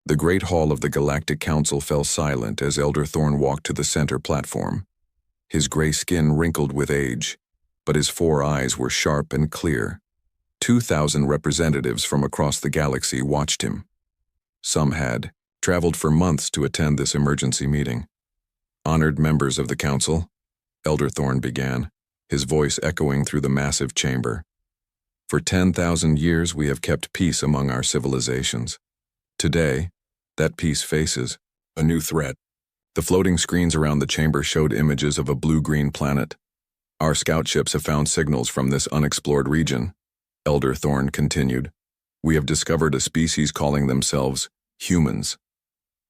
The great hall of the Galactic Council fell silent as Elder Thorn walked to the center platform. His gray skin wrinkled with age, but his 4 eyes were sharp and clear. 2,000 representatives from across the galaxy watched him. Some had traveled for months to attend this emergency meeting. Honored members of the council, Elder Thorn began, his voice echoing through the massive chamber. For 10,000 years we have kept peace among our civilizations. Today, that peace faces a new threat. The floating screens around the chamber showed images of a blue-green planet. Our scout ships have found signals from this unexplored region, Elder Thorn continued. We have discovered a species calling themselves humans.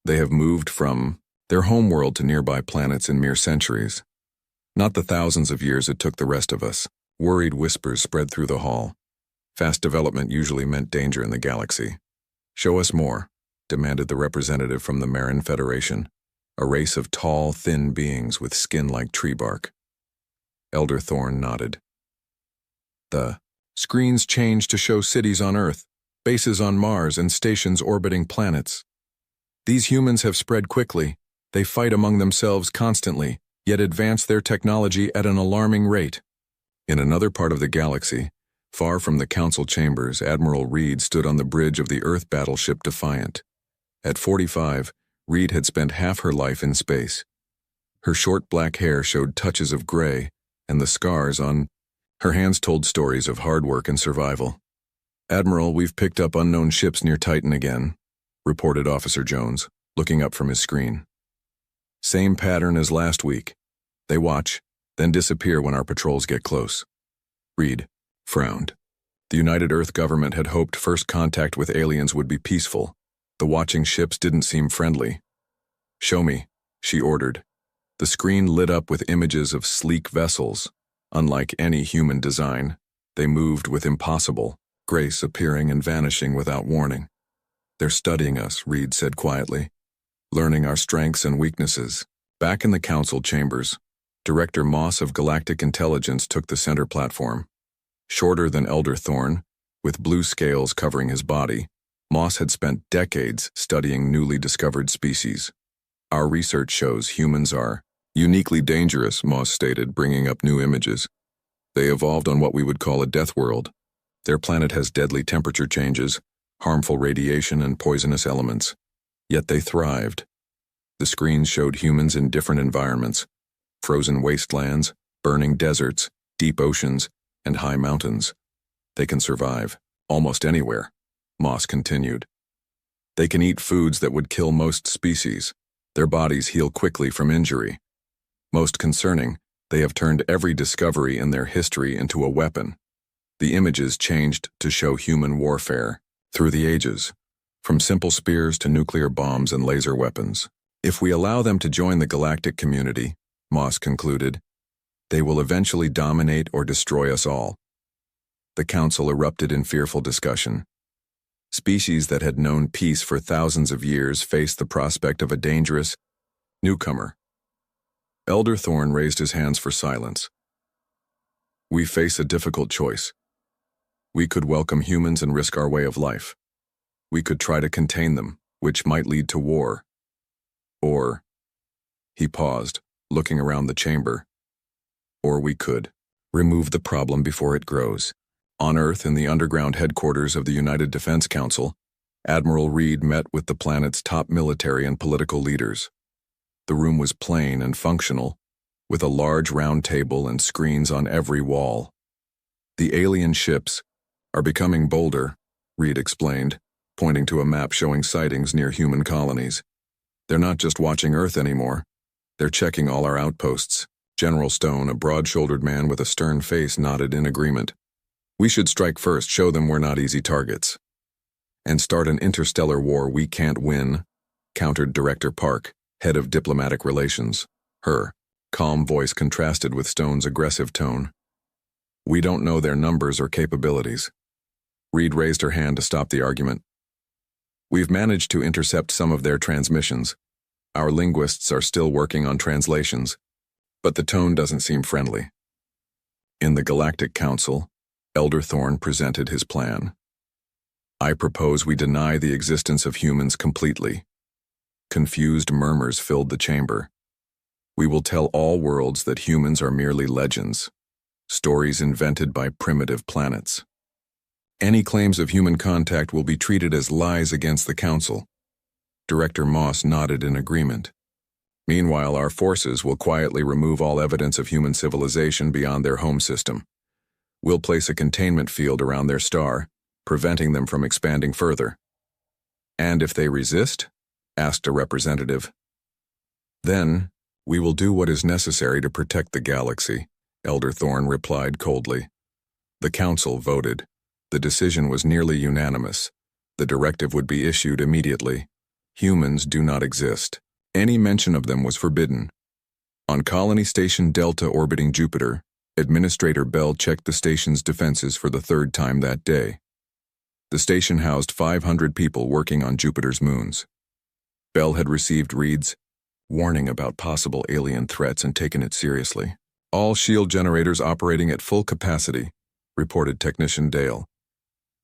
They have moved from their homeworld to nearby planets in mere centuries. Not the thousands of years it took the rest of us. Worried whispers spread through the hall. Fast development usually meant danger in the galaxy. Show us more, demanded the representative from the Marin Federation, a race of tall, thin beings with skin like tree bark. Elder Thorn nodded. The screens changed to show cities on Earth, bases on Mars, and stations orbiting planets. These humans have spread quickly. They fight among themselves constantly, yet advance their technology at an alarming rate. In another part of the galaxy, far from the council chambers, Admiral Reed stood on the bridge of the Earth battleship Defiant. At 45, Reed had spent half her life in space. Her short black hair showed touches of gray, and the scars on her hands told stories of hard work and survival. Admiral, we've picked up unknown ships near Titan again, reported Officer Jones, looking up from his screen. Same pattern as last week. They watch, then disappear when our patrols get close. Reed frowned. The United Earth government had hoped first contact with aliens would be peaceful. The watching ships didn't seem friendly. Show me, she ordered. The screen lit up with images of sleek vessels. Unlike any human design, they moved with impossible grace, appearing and vanishing without warning. They're studying us, Reed said quietly, learning our strengths and weaknesses. Back in the council chambers, Director Moss of Galactic Intelligence took the center platform. Shorter than Elder Thorn, with blue scales covering his body, Moss had spent decades studying newly discovered species. Our research shows humans are uniquely dangerous, Moss stated, bringing up new images. They evolved on what we would call a death world. Their planet has deadly temperature changes, harmful radiation, and poisonous elements. Yet they thrived. The screens showed humans in different environments: frozen wastelands, burning deserts, deep oceans, and high mountains. They can survive almost anywhere, Moss continued. They can eat foods that would kill most species. Their bodies heal quickly from injury. Most concerning, they have turned every discovery in their history into a weapon. The images changed to show human warfare through the ages, from simple spears to nuclear bombs and laser weapons. If we allow them to join the galactic community, Moss concluded, they will eventually dominate or destroy us all. The council erupted in fearful discussion. Species that had known peace for thousands of years faced the prospect of a dangerous newcomer. Elder Thorn raised his hands for silence. We face a difficult choice. We could welcome humans and risk our way of life. We could try to contain them, which might lead to war. Or, he paused, looking around the chamber. Or we could remove the problem before it grows. On Earth, in the underground headquarters of the United Defense Council, Admiral Reed met with the planet's top military and political leaders. The room was plain and functional, with a large round table and screens on every wall. The alien ships are becoming bolder, Reed explained, pointing to a map showing sightings near human colonies. They're not just watching Earth anymore. They're checking all our outposts. General Stone, a broad-shouldered man with a stern face, nodded in agreement. We should strike first, show them we're not easy targets. And start an interstellar war we can't win, countered Director Park, head of diplomatic relations. Her calm voice contrasted with Stone's aggressive tone. We don't know their numbers or capabilities. Reed raised her hand to stop the argument. We've managed to intercept some of their transmissions. Our linguists are still working on translations, but the tone doesn't seem friendly. In the Galactic Council, Elder Thorn presented his plan. I propose we deny the existence of humans completely. Confused murmurs filled the chamber. We will tell all worlds that humans are merely legends, stories invented by primitive planets. Any claims of human contact will be treated as lies against the Council. Director Moss nodded in agreement. Meanwhile, our forces will quietly remove all evidence of human civilization beyond their home system. We'll place a containment field around their star, preventing them from expanding further. And if they resist? Asked a representative. Then, we will do what is necessary to protect the galaxy, Elder Thorne replied coldly. The Council voted. The decision was nearly unanimous. The directive would be issued immediately. Humans do not exist. Any mention of them was forbidden. On Colony Station Delta orbiting Jupiter, Administrator Bell checked the station's defenses for the third time that day. The station housed 500 people working on Jupiter's moons. Bell had received Reed's warning about possible alien threats and taken it seriously. All shield generators operating at full capacity, reported Technician Dale.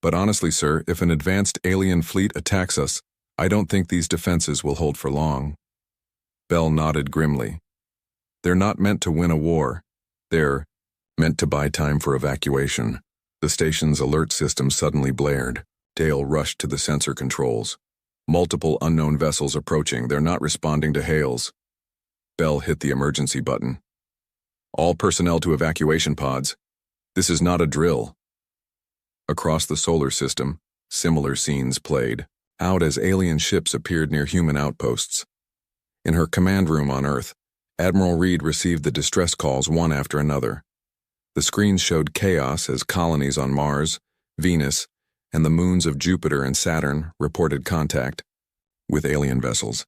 But honestly, sir, if an advanced alien fleet attacks us, I don't think these defenses will hold for long. Bell nodded grimly. They're not meant to win a war. They're meant to buy time for evacuation. The station's alert system suddenly blared. Dale rushed to the sensor controls. Multiple unknown vessels approaching. They're not responding to hails. Bell hit the emergency button. All personnel to evacuation pods. This is not a drill. Across the solar system, similar scenes played out as alien ships appeared near human outposts. In her command room on Earth, Admiral Reed received the distress calls one after another. The screens showed chaos as colonies on Mars, Venus, and the moons of Jupiter and Saturn reported contact with alien vessels.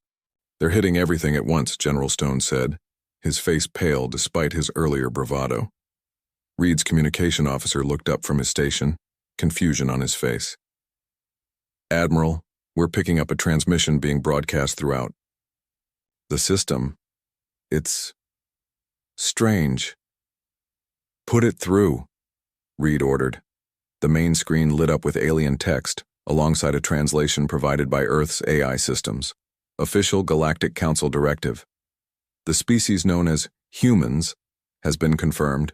They're hitting everything at once, General Stone said, his face pale despite his earlier bravado. Reed's communication officer looked up from his station, confusion on his face. Admiral, we're picking up a transmission being broadcast throughout. The system, it's strange. Put it through, Reed ordered. The main screen lit up with alien text, alongside a translation provided by Earth's AI systems. Official Galactic Council directive. The species known as humans has been confirmed.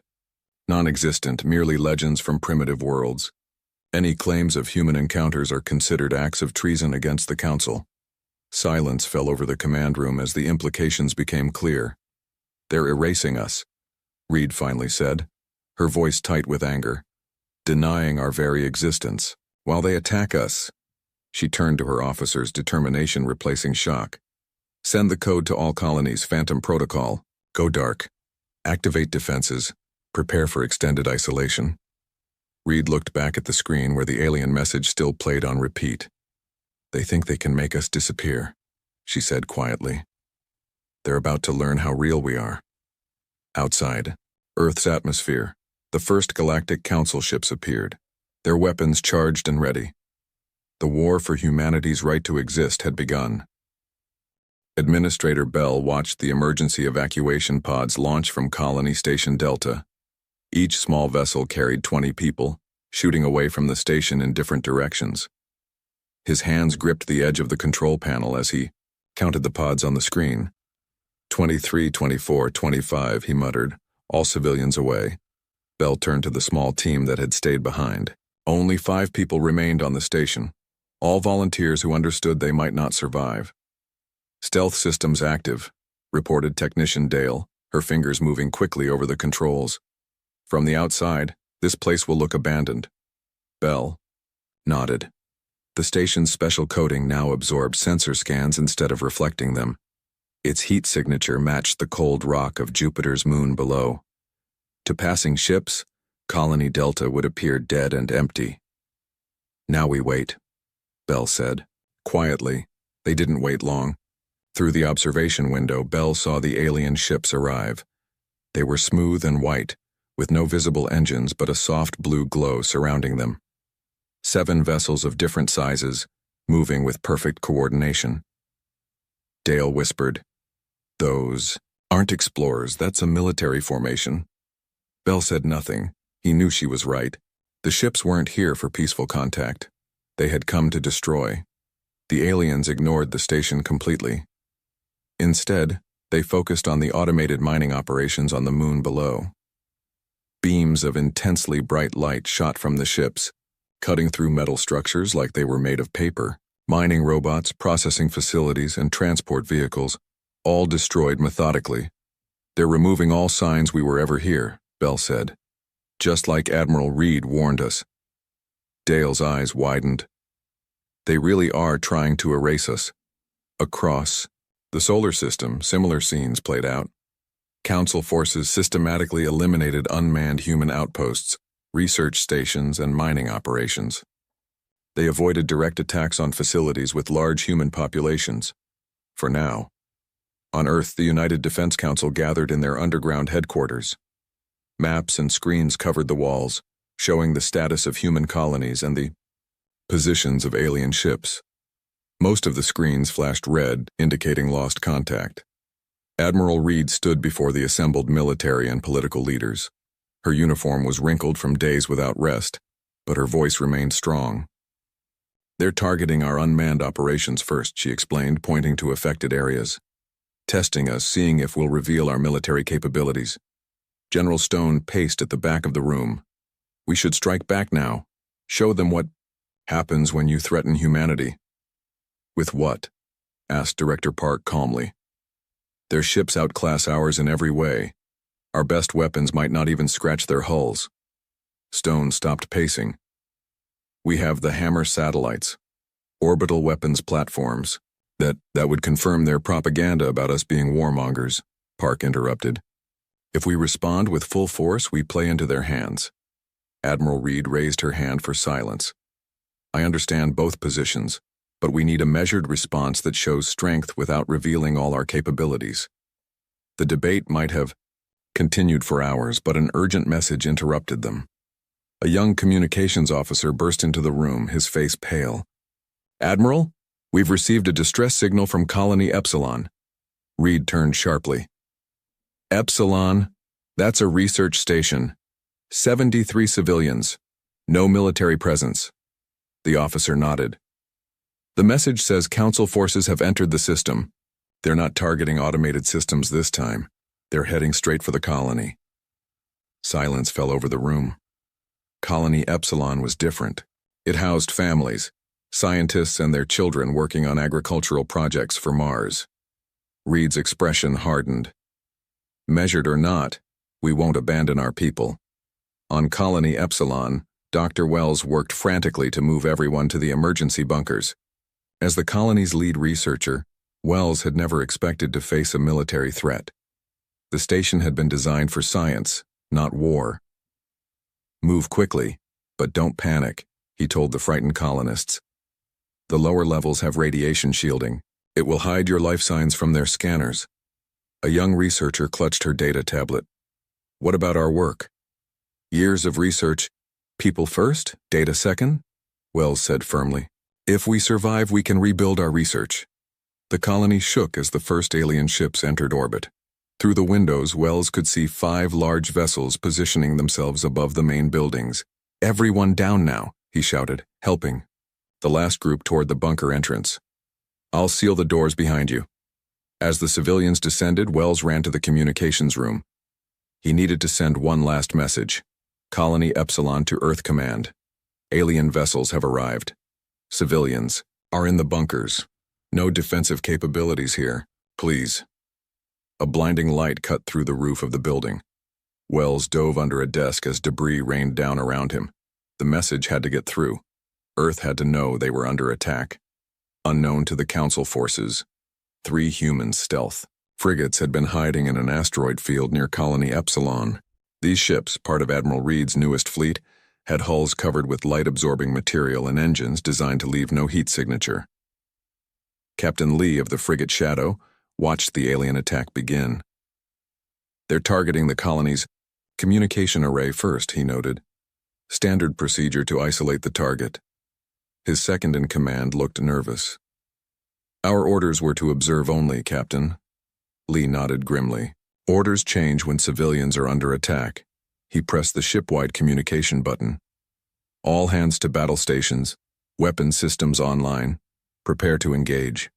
Non-existent, merely legends from primitive worlds. Any claims of human encounters are considered acts of treason against the Council. Silence fell over the command room as the implications became clear. They're erasing us, Reed finally said, her voice tight with anger. Denying our very existence. While they attack us. She turned to her officers, determination replacing shock. Send the code to all colonies, Phantom Protocol. Go dark. Activate defenses. Prepare for extended isolation. Reed looked back at the screen where the alien message still played on repeat. They think they can make us disappear, she said quietly. They're about to learn how real we are. Outside, Earth's atmosphere, the first Galactic Council ships appeared, their weapons charged and ready. The war for humanity's right to exist had begun. Administrator Bell watched the emergency evacuation pods launch from Colony Station Delta. Each small vessel carried 20 people, shooting away from the station in different directions. His hands gripped the edge of the control panel as he counted the pods on the screen. 23, 24, 25, he muttered, all civilians away. Bell turned to the small team that had stayed behind. Only 5 people remained on the station, all volunteers who understood they might not survive. Stealth systems active, reported Technician Dale, her fingers moving quickly over the controls. From the outside, this place will look abandoned. Bell nodded. The station's special coating now absorbed sensor scans instead of reflecting them. Its heat signature matched the cold rock of Jupiter's moon below. To passing ships, Colony Delta would appear dead and empty. Now we wait, Bell said. Quietly, they didn't wait long. Through the observation window, Bell saw the alien ships arrive. They were smooth and white, with no visible engines but a soft blue glow surrounding them. 7 vessels of different sizes, moving with perfect coordination. Dale whispered, "Those aren't explorers, that's a military formation." Bell said nothing. He knew she was right. The ships weren't here for peaceful contact. they had come to destroy. The aliens ignored the station completely. Instead, they focused on the automated mining operations on the moon below. Beams of intensely bright light shot from the ships, cutting through metal structures like they were made of paper. Mining robots, processing facilities, and transport vehicles, all destroyed methodically. "They're removing all signs we were ever here," Bell said. "Just like Admiral Reed warned us." Dale's eyes widened. "They really are trying to erase us." Across the solar system, similar scenes played out. Council forces systematically eliminated unmanned human outposts, research stations, and mining operations. They avoided direct attacks on facilities with large human populations. For now. On Earth, the United Defense Council gathered in their underground headquarters. Maps and screens covered the walls, showing the status of human colonies and the positions of alien ships. Most of the screens flashed red, indicating lost contact. Admiral Reed stood before the assembled military and political leaders. Her uniform was wrinkled from days without rest, but her voice remained strong. "They're targeting our unmanned operations first," she explained, pointing to affected areas. "Testing us, seeing if we'll reveal our military capabilities." General Stone paced at the back of the room. "We should strike back now. Show them what happens when you threaten humanity." "With what?" asked Director Park calmly. "Their ships outclass ours in every way. Our best weapons might not even scratch their hulls." Stone stopped pacing. "We have the Hammer satellites, orbital weapons platforms. That would confirm their propaganda about us being warmongers," Park interrupted. "If we respond with full force, we play into their hands." Admiral Reed raised her hand for silence. "I understand both positions, but we need a measured response that shows strength without revealing all our capabilities." The debate might have continued for hours, but an urgent message interrupted them. A young communications officer burst into the room, his face pale. "Admiral, we've received a distress signal from Colony Epsilon." Reed turned sharply. "Epsilon? That's a research station. 73 civilians. No military presence." The officer nodded. "The message says Council forces have entered the system. They're not targeting automated systems this time. They're heading straight for the colony." Silence fell over the room. Colony Epsilon was different. It housed families, scientists and their children working on agricultural projects for Mars. Reed's expression hardened. "Measured or not, we won't abandon our people." On Colony Epsilon, Dr. Wells worked frantically to move everyone to the emergency bunkers. As the colony's lead researcher, Wells had never expected to face a military threat. The station had been designed for science, not war. "Move quickly, but don't panic," he told the frightened colonists. "The lower levels have radiation shielding. It will hide your life signs from their scanners." A young researcher clutched her data tablet. "What about our work?" "Years of research. People first, data second," Wells said firmly. "If we survive, we can rebuild our research." The colony shook as the first alien ships entered orbit. Through the windows, Wells could see 5 large vessels positioning themselves above the main buildings. "Everyone down now," he shouted, helping. The last group toward the bunker entrance. "I'll seal the doors behind you." As the civilians descended, Wells ran to the communications room. He needed to send one last message. Colony Epsilon to Earth Command. Alien vessels have arrived. Civilians are in the bunkers. No defensive capabilities here. Please. A blinding light cut through the roof of the building. Wells dove under a desk as debris rained down around him. The message had to get through. Earth had to know they were under attack. Unknown to the Council forces, 3 human stealth frigates had been hiding in an asteroid field near Colony Epsilon. These ships, part of Admiral Reed's newest fleet, had hulls covered with light-absorbing material and engines designed to leave no heat signature. Captain Lee of the frigate Shadow watched the alien attack begin. "They're targeting the colony's communication array first," he noted. "Standard procedure to isolate the target." His second-in-command looked nervous. "Our orders were to observe only, Captain." Lee nodded grimly. "Orders change when civilians are under attack." He pressed the ship-wide communication button. "All hands to battle stations. Weapon systems online. Prepare to engage.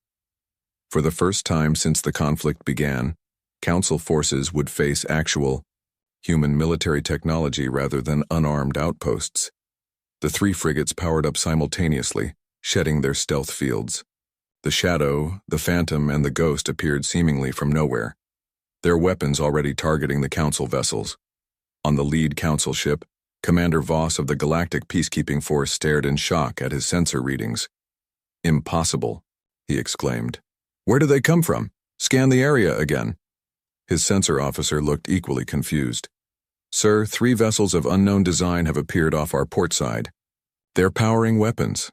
For the first time since the conflict began, Council forces would face actual, human military technology rather than unarmed outposts. The 3 frigates powered up simultaneously, shedding their stealth fields. The Shadow, the Phantom, and the Ghost appeared seemingly from nowhere, their weapons already targeting the Council vessels. On the lead Council ship, Commander Voss of the Galactic Peacekeeping Force stared in shock at his sensor readings. "Impossible," he exclaimed. "Where do they come from? Scan the area again." His sensor officer looked equally confused. "Sir, 3 vessels of unknown design have appeared off our port side. They're powering weapons."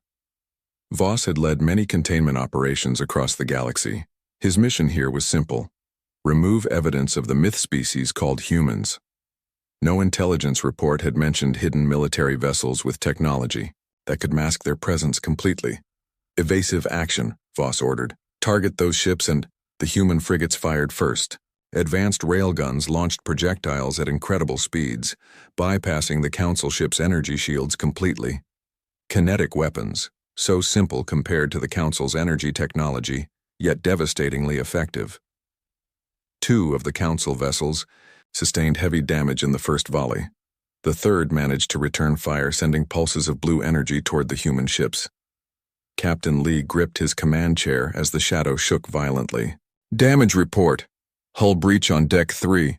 Voss had led many containment operations across the galaxy. His mission here was simple: remove evidence of the myth species called humans. No intelligence report had mentioned hidden military vessels with technology that could mask their presence completely. "Evasive action," Voss ordered. "Target those ships," and the human frigates fired first. Advanced railguns launched projectiles at incredible speeds, bypassing the Council ship's energy shields completely. Kinetic weapons, so simple compared to the Council's energy technology, yet devastatingly effective. 2 of the Council vessels sustained heavy damage in the first volley. The third managed to return fire, sending pulses of blue energy toward the human ships. Captain Lee gripped his command chair as the Shadow shook violently. "Damage report. Hull breach on Deck 3.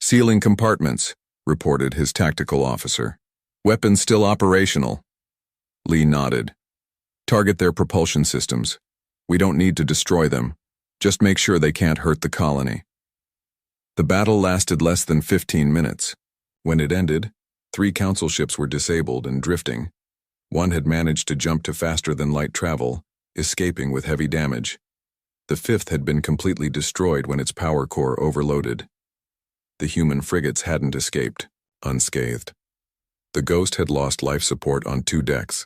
Sealing compartments," reported his tactical officer. "Weapons still operational." Lee nodded. "Target their propulsion systems. We don't need to destroy them. Just make sure they can't hurt the colony." The battle lasted less than 15 minutes. When it ended, 3 Council ships were disabled and drifting. One had managed to jump to faster-than-light travel, escaping with heavy damage. The 5th had been completely destroyed when its power core overloaded. The human frigates hadn't escaped, unscathed. The Ghost had lost life support on 2 decks.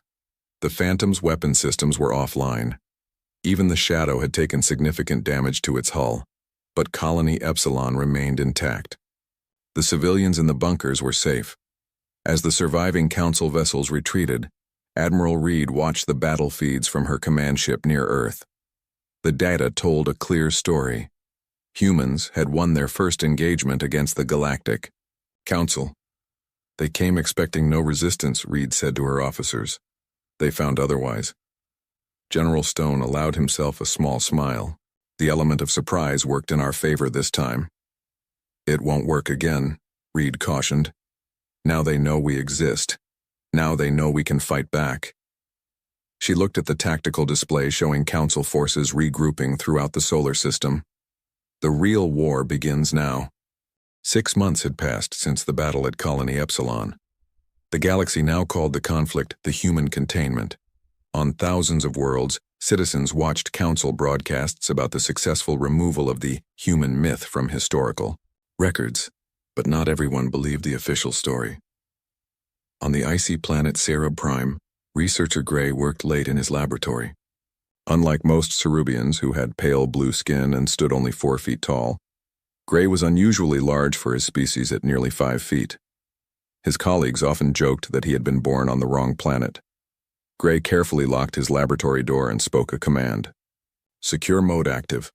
The Phantom's weapon systems were offline. Even the Shadow had taken significant damage to its hull, but Colony Epsilon remained intact. The civilians in the bunkers were safe. As the surviving Council vessels retreated, Admiral Reed watched the battle feeds from her command ship near Earth. The data told a clear story. Humans had won their first engagement against the Galactic Council. "They came expecting no resistance," Reed said to her officers. "They found otherwise." General Stone allowed himself a small smile. "The element of surprise worked in our favor this time." "It won't work again," Reed cautioned. "Now they know we exist. Now they know we can fight back." She looked at the tactical display showing Council forces regrouping throughout the solar system. The real war begins now. 6 months had passed since the battle at Colony Epsilon. The galaxy now called the conflict the human containment. On thousands of worlds, citizens watched Council broadcasts about the successful removal of the human myth from historical records, but not everyone believed the official story. On the icy planet Cerub Prime, researcher Gray worked late in his laboratory. Unlike most Cerubians who had pale blue skin and stood only 4 feet tall, Gray was unusually large for his species at nearly 5 feet. His colleagues often joked that he had been born on the wrong planet. Gray carefully locked his laboratory door and spoke a command. "Secure mode active."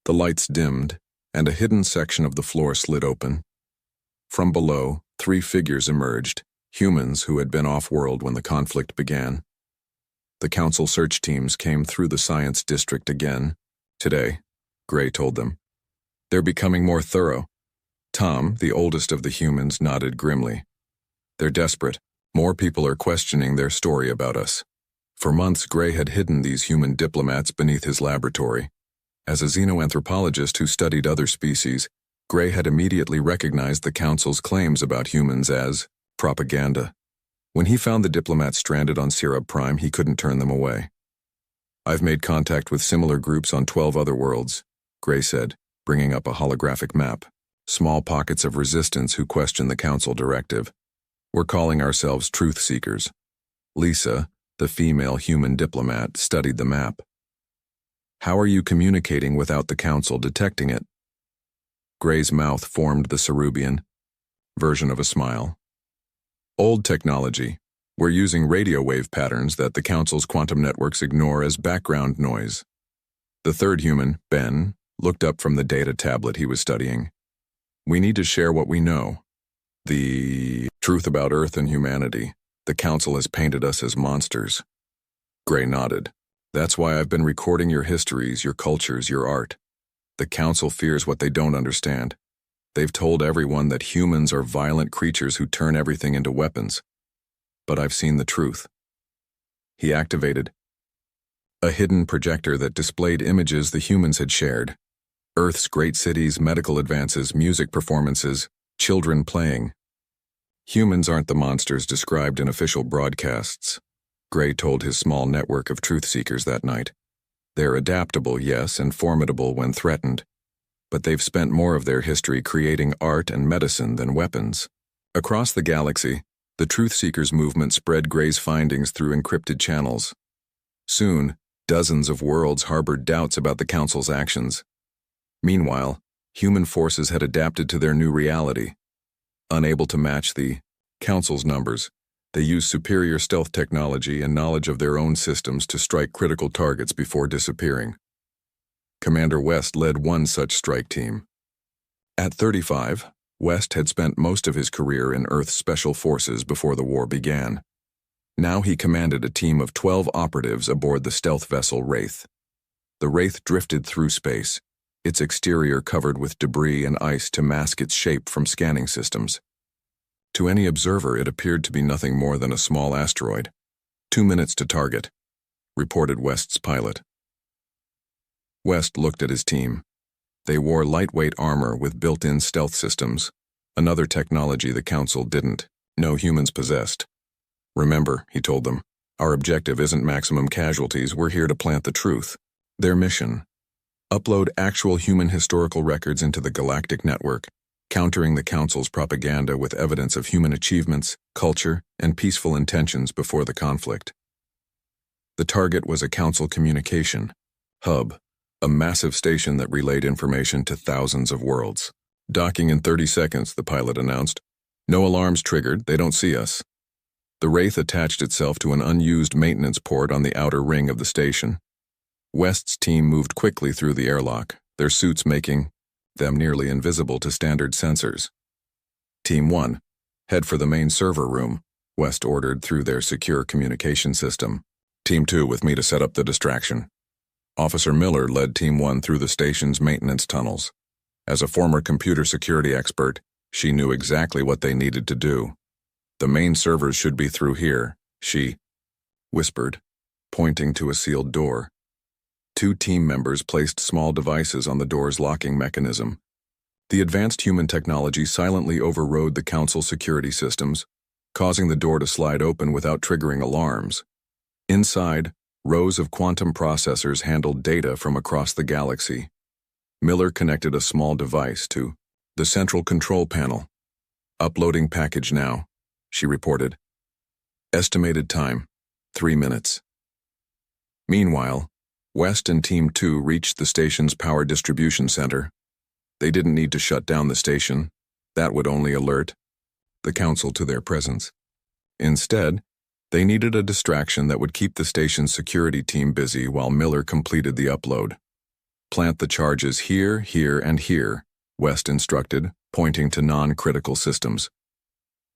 The lights dimmed, and a hidden section of the floor slid open. From below, 3 figures emerged, humans who had been off-world when the conflict began. The Council search teams came through the science district again. Today, Gray told them. "They're becoming more thorough." Tom, the oldest of the humans, nodded grimly. "They're desperate. More people are questioning their story about us." For months, Gray had hidden these human diplomats beneath his laboratory. As a xenoanthropologist who studied other species, Gray had immediately recognized the Council's claims about humans as propaganda. When he found the diplomats stranded on Cerub Prime, he couldn't turn them away. "I've made contact with similar groups on 12 other worlds," Gray said, bringing up a holographic map. "Small pockets of resistance who question the Council directive. We're calling ourselves truth seekers." Lisa, the female human diplomat, studied the map. "How are you communicating without the Council detecting it?" Gray's mouth formed the Cerubian version of a smile. "Old technology. We're using radio wave patterns that the Council's quantum networks ignore as background noise. The third human, Ben, looked up from the data tablet he was studying. We need to share what we know. The truth about Earth and humanity. The Council has painted us as monsters. Gray nodded. That's why I've been recording your histories, your cultures, your art. The Council fears what they don't understand. They've told everyone that humans are violent creatures who turn everything into weapons. But I've seen the truth. He activated a hidden projector that displayed images the humans had shared. Earth's great cities, medical advances, music performances, children playing. Humans aren't the monsters described in official broadcasts. Gray told his small network of truth seekers that night. They're adaptable, yes, and formidable when threatened. But they've spent more of their history creating art and medicine than weapons. Across the galaxy, the truth seekers movement spread Gray's findings through encrypted channels. Soon, dozens of worlds harbored doubts about the Council's actions. Meanwhile, human forces had adapted to their new reality. Unable to match the Council's numbers, they used superior stealth technology and knowledge of their own systems to strike critical targets before disappearing. Commander West led one such strike team. At 35, West had spent most of his career in Earth's special forces before the war began. Now he commanded a team of 12 operatives aboard the stealth vessel Wraith. The Wraith drifted through space, its exterior covered with debris and ice to mask its shape from scanning systems. To any observer, it appeared to be nothing more than a small asteroid. 2 minutes to target, reported West's pilot. West looked at his team. They wore lightweight armor with built-in stealth systems, another technology the Council didn't. No humans possessed. Remember, he told them, our objective isn't maximum casualties, we're here to plant the truth. Their mission: upload actual human historical records into the galactic network, countering the Council's propaganda with evidence of human achievements, culture, and peaceful intentions before the conflict. The target was a Council communication hub, a massive station that relayed information to thousands of worlds. Docking in 30 seconds, the pilot announced. No alarms triggered, they don't see us. The Wraith attached itself to an unused maintenance port on the outer ring of the station. West's team moved quickly through the airlock, their suits making them nearly invisible to standard sensors. Team 1, head for the main server room, West ordered through their secure communication system. Team 2 with me to set up the distraction. Officer Miller led Team 1 through the station's maintenance tunnels. As a former computer security expert, she knew exactly what they needed to do. The main servers should be through here, she whispered, pointing to a sealed door. 2 team members placed small devices on the door's locking mechanism. The advanced human technology silently overrode the Council security systems, causing the door to slide open without triggering alarms. Inside, rows of quantum processors handled data from across the galaxy. Miller connected a small device to the central control panel. Uploading package now, she reported. Estimated time, 3 minutes. Meanwhile, West and Team 2 reached the station's power distribution center. They didn't need to shut down the station. That would only alert the Council to their presence. Instead, they needed a distraction that would keep the station's security team busy while Miller completed the upload. Plant the charges here, here, and here, West instructed, pointing to non-critical systems.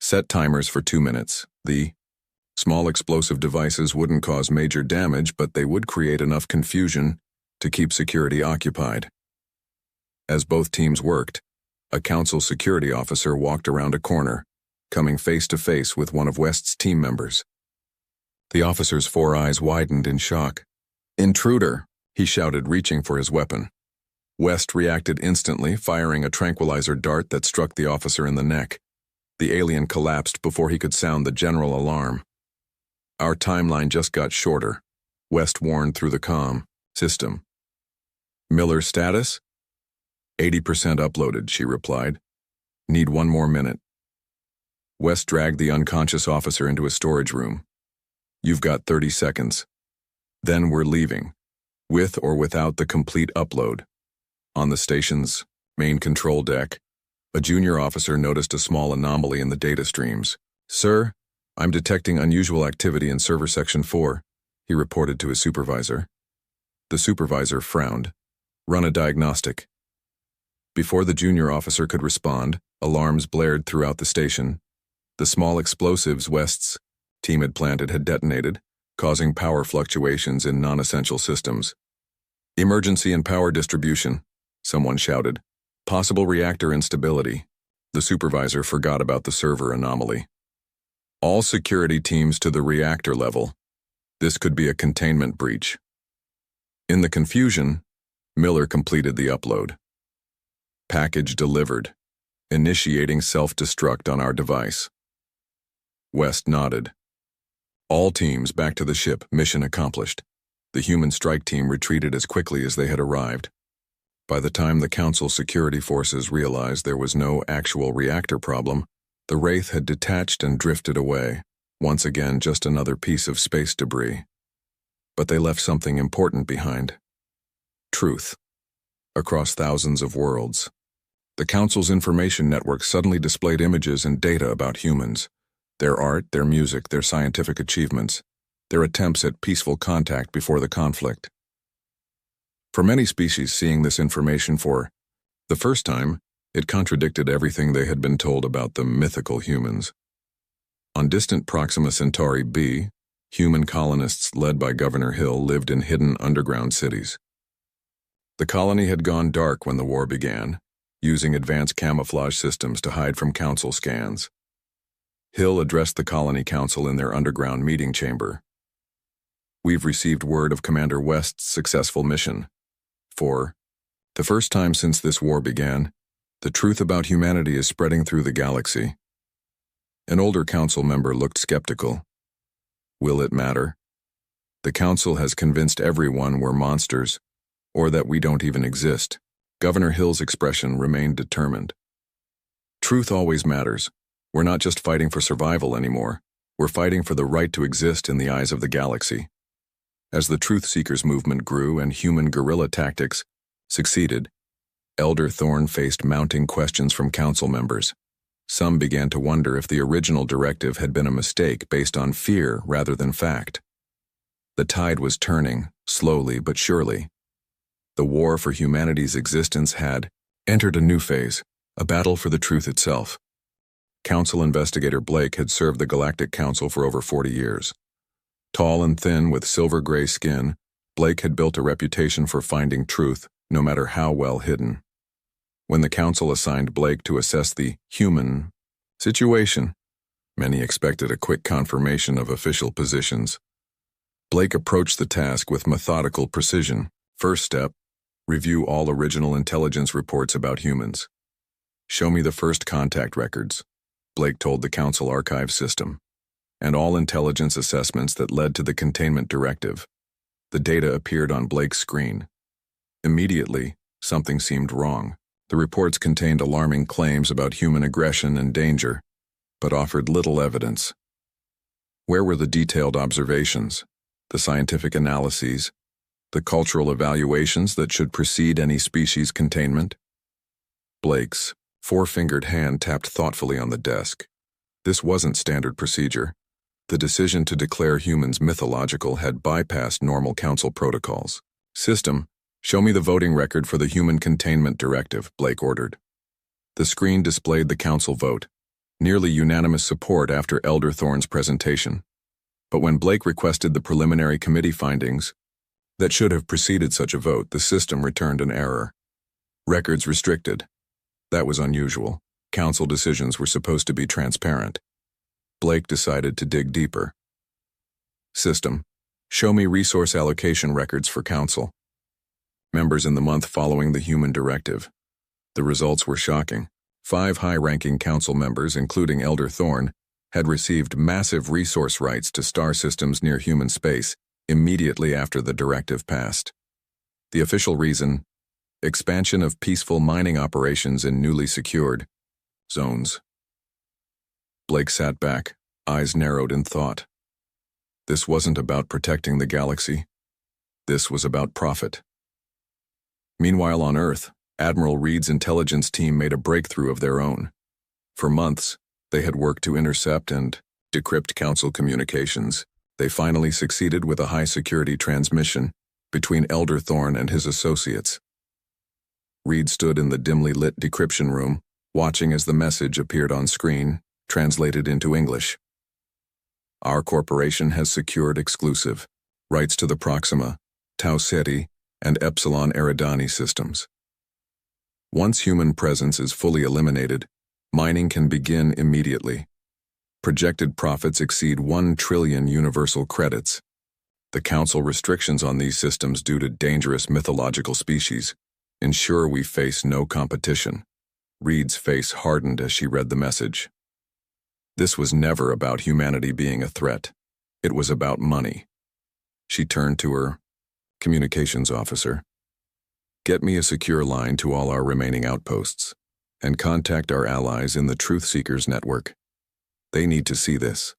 Set timers for 2 minutes. The small explosive devices wouldn't cause major damage, but they would create enough confusion to keep security occupied. As both teams worked, a Council security officer walked around a corner, coming face to face with one of West's team members. The officer's 4 eyes widened in shock. "Intruder!" he shouted, reaching for his weapon. West reacted instantly, firing a tranquilizer dart that struck the officer in the neck. The alien collapsed before he could sound the general alarm. "Our timeline just got shorter," West warned through the comm system. "Miller's status?" 80% uploaded, she replied. "Need 1 more minute." West dragged the unconscious officer into a storage room. "You've got 30 seconds. Then we're leaving, with or without the complete upload." On the station's main control deck, a junior officer noticed a small anomaly in the data streams. "Sir, I'm detecting unusual activity in server section 4, he reported to his supervisor. The supervisor frowned. Run a diagnostic. Before the junior officer could respond, alarms blared throughout the station. The small explosives West's team had planted had detonated, causing power fluctuations in non-essential systems. Emergency in power distribution, someone shouted. Possible reactor instability. The supervisor forgot about the server anomaly. All security teams to the reactor level. This could be a containment breach. In the confusion, Miller completed the upload. Package delivered. Initiating self-destruct on our device. West nodded. All teams back to the ship, mission accomplished. The human strike team retreated as quickly as they had arrived. By the time the Council security forces realized there was no actual reactor problem, the Wraith had detached and drifted away, once again just another piece of space debris. But they left something important behind. Truth. Across thousands of worlds. The Council's information network suddenly displayed images and data about humans. Their art, their music, their scientific achievements, their attempts at peaceful contact before the conflict. For many species, seeing this information for the first time, it contradicted everything they had been told about the mythical humans. On distant Proxima Centauri b, human colonists led by Governor Hill lived in hidden underground cities. The colony had gone dark when the war began, using advanced camouflage systems to hide from Council scans. Hill addressed the Colony Council in their underground meeting chamber. We've received word of Commander West's successful mission. For the first time since this war began, the truth about humanity is spreading through the galaxy. An older council member looked skeptical. Will it matter? The council has convinced everyone we're monsters, or that we don't even exist. Governor Hill's expression remained determined. Truth always matters. We're not just fighting for survival anymore. We're fighting for the right to exist in the eyes of the galaxy. As the Truth Seekers movement grew and human guerrilla tactics succeeded, Elder Thorne faced mounting questions from council members. Some began to wonder if the original directive had been a mistake based on fear rather than fact. The tide was turning, slowly but surely. The war for humanity's existence had entered a new phase, a battle for the truth itself. Council investigator Blake had served the Galactic Council for over 40 years. Tall and thin with silver-gray skin, Blake had built a reputation for finding truth, no matter how well hidden. When the Council assigned Blake to assess the human situation, many expected a quick confirmation of official positions. Blake approached the task with methodical precision. First step, review all original intelligence reports about humans. Show me the first contact records, Blake told the Council archive system, and all intelligence assessments that led to the containment directive. The data appeared on Blake's screen. Immediately, something seemed wrong. The reports contained alarming claims about human aggression and danger, but offered little evidence. Where were the detailed observations, the scientific analyses, the cultural evaluations that should precede any species containment? Blake's four-fingered hand tapped thoughtfully on the desk. This wasn't standard procedure. The decision to declare humans mythological had bypassed normal council protocols. System, show me the voting record for the Human Containment Directive, Blake ordered. The screen displayed the council vote, nearly unanimous support after Elder Thorne's presentation. But when Blake requested the preliminary committee findings that should have preceded such a vote, the system returned an error. Records restricted. That was unusual. Council decisions were supposed to be transparent. Blake decided to dig deeper. System, show me resource allocation records for Council. Members in the month following the Human Directive. The results were shocking. 5 high-ranking Council members, including Elder Thorne, had received massive resource rights to star systems near human space immediately after the directive passed. The official reason: expansion of peaceful mining operations in newly secured zones. Blake sat back, eyes narrowed in thought. This wasn't about protecting the galaxy. This was about profit. Meanwhile on Earth, Admiral Reed's intelligence team made a breakthrough of their own. For months, they had worked to intercept and decrypt Council communications. They finally succeeded with a high-security transmission between Elder Thorn and his associates. Reed stood in the dimly lit decryption room, watching as the message appeared on screen, translated into English. Our corporation has secured exclusive rights to the Proxima, Tau Ceti, and Epsilon Eridani systems. Once human presence is fully eliminated, mining can begin immediately. Projected profits exceed 1 trillion universal credits. The Council restrictions on these systems due to dangerous mythological species ensure we face no competition. Reed's face hardened as she read the message. This was never about humanity being a threat. It was about money. She turned to her communications officer. Get me a secure line to all our remaining outposts, and contact our allies in the Truth Seekers network. They need to see this.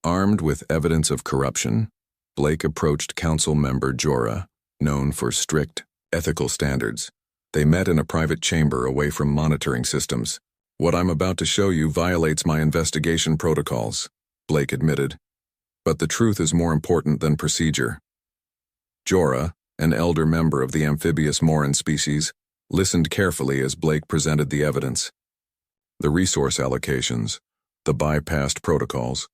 Armed with evidence of corruption, Blake approached Council member Jorah, known for strict, ethical standards. They met in a private chamber away from monitoring systems. What I'm about to show you violates my investigation protocols, Blake admitted. But the truth is more important than procedure. Jorah, an elder member of the amphibious Moran species, listened carefully as Blake presented the evidence. The resource allocations, the bypassed protocols,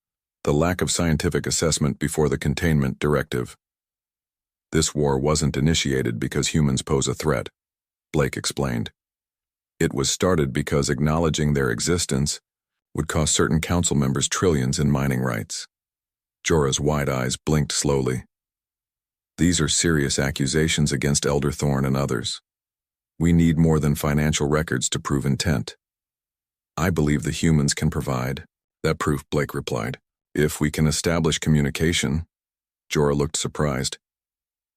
the lack of scientific assessment before the containment directive. This war wasn't initiated because humans pose a threat, Blake explained. It was started because acknowledging their existence would cost certain council members trillions in mining rights. Jorah's wide eyes blinked slowly. These are serious accusations against Elder Thorn and others. We need more than financial records to prove intent. I believe the humans can provide that proof, Blake replied. If we can establish communication. Jorah looked surprised.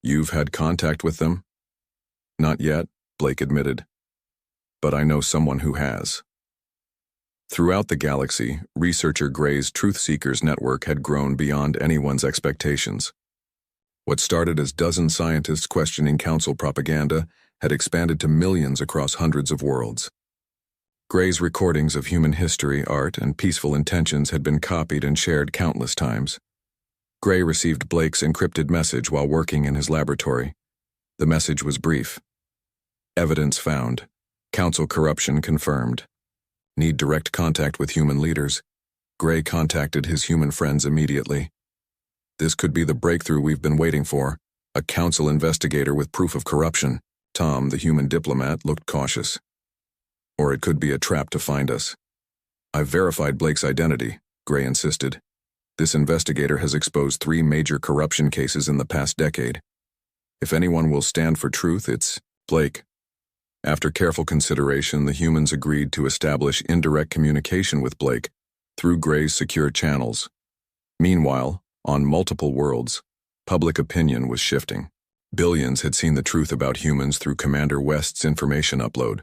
You've had contact with them? Not yet, Blake admitted. But I know someone who has. Throughout the galaxy, researcher Gray's Truth Seekers network had grown beyond anyone's expectations. What started as dozen scientists questioning Council propaganda had expanded to millions across hundreds of worlds. Gray's recordings of human history, art, and peaceful intentions had been copied and shared countless times. Gray received Blake's encrypted message while working in his laboratory. The message was brief. Evidence found. Council corruption confirmed. Need direct contact with human leaders. Gray contacted his human friends immediately. This could be the breakthrough we've been waiting for. A Council investigator with proof of corruption. Tom, the human diplomat, looked cautious. Or it could be a trap to find us. I've verified Blake's identity, Gray insisted. This investigator has exposed 3 major corruption cases in the past decade. If anyone will stand for truth, it's Blake. After careful consideration, the humans agreed to establish indirect communication with Blake through Gray's secure channels. Meanwhile, on multiple worlds, public opinion was shifting. Billions had seen the truth about humans through Commander West's information upload.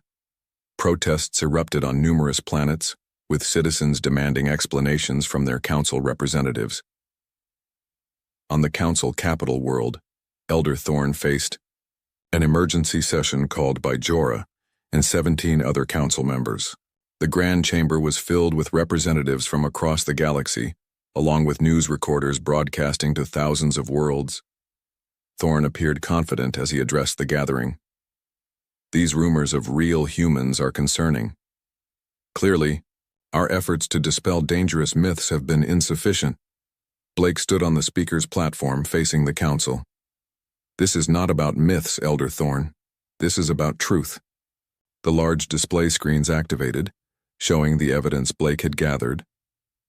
Protests erupted on numerous planets, with citizens demanding explanations from their council representatives. On the council capital world, Elder Thorn faced an emergency session called by Jorah and 17 other council members. The Grand Chamber was filled with representatives from across the galaxy, along with news recorders broadcasting to thousands of worlds. Thorn appeared confident as he addressed the gathering. These rumors of real humans are concerning. Clearly, our efforts to dispel dangerous myths have been insufficient. Blake stood on the speaker's platform facing the council. This is not about myths, Elder Thorn. This is about truth. The large display screens activated, showing the evidence Blake had gathered,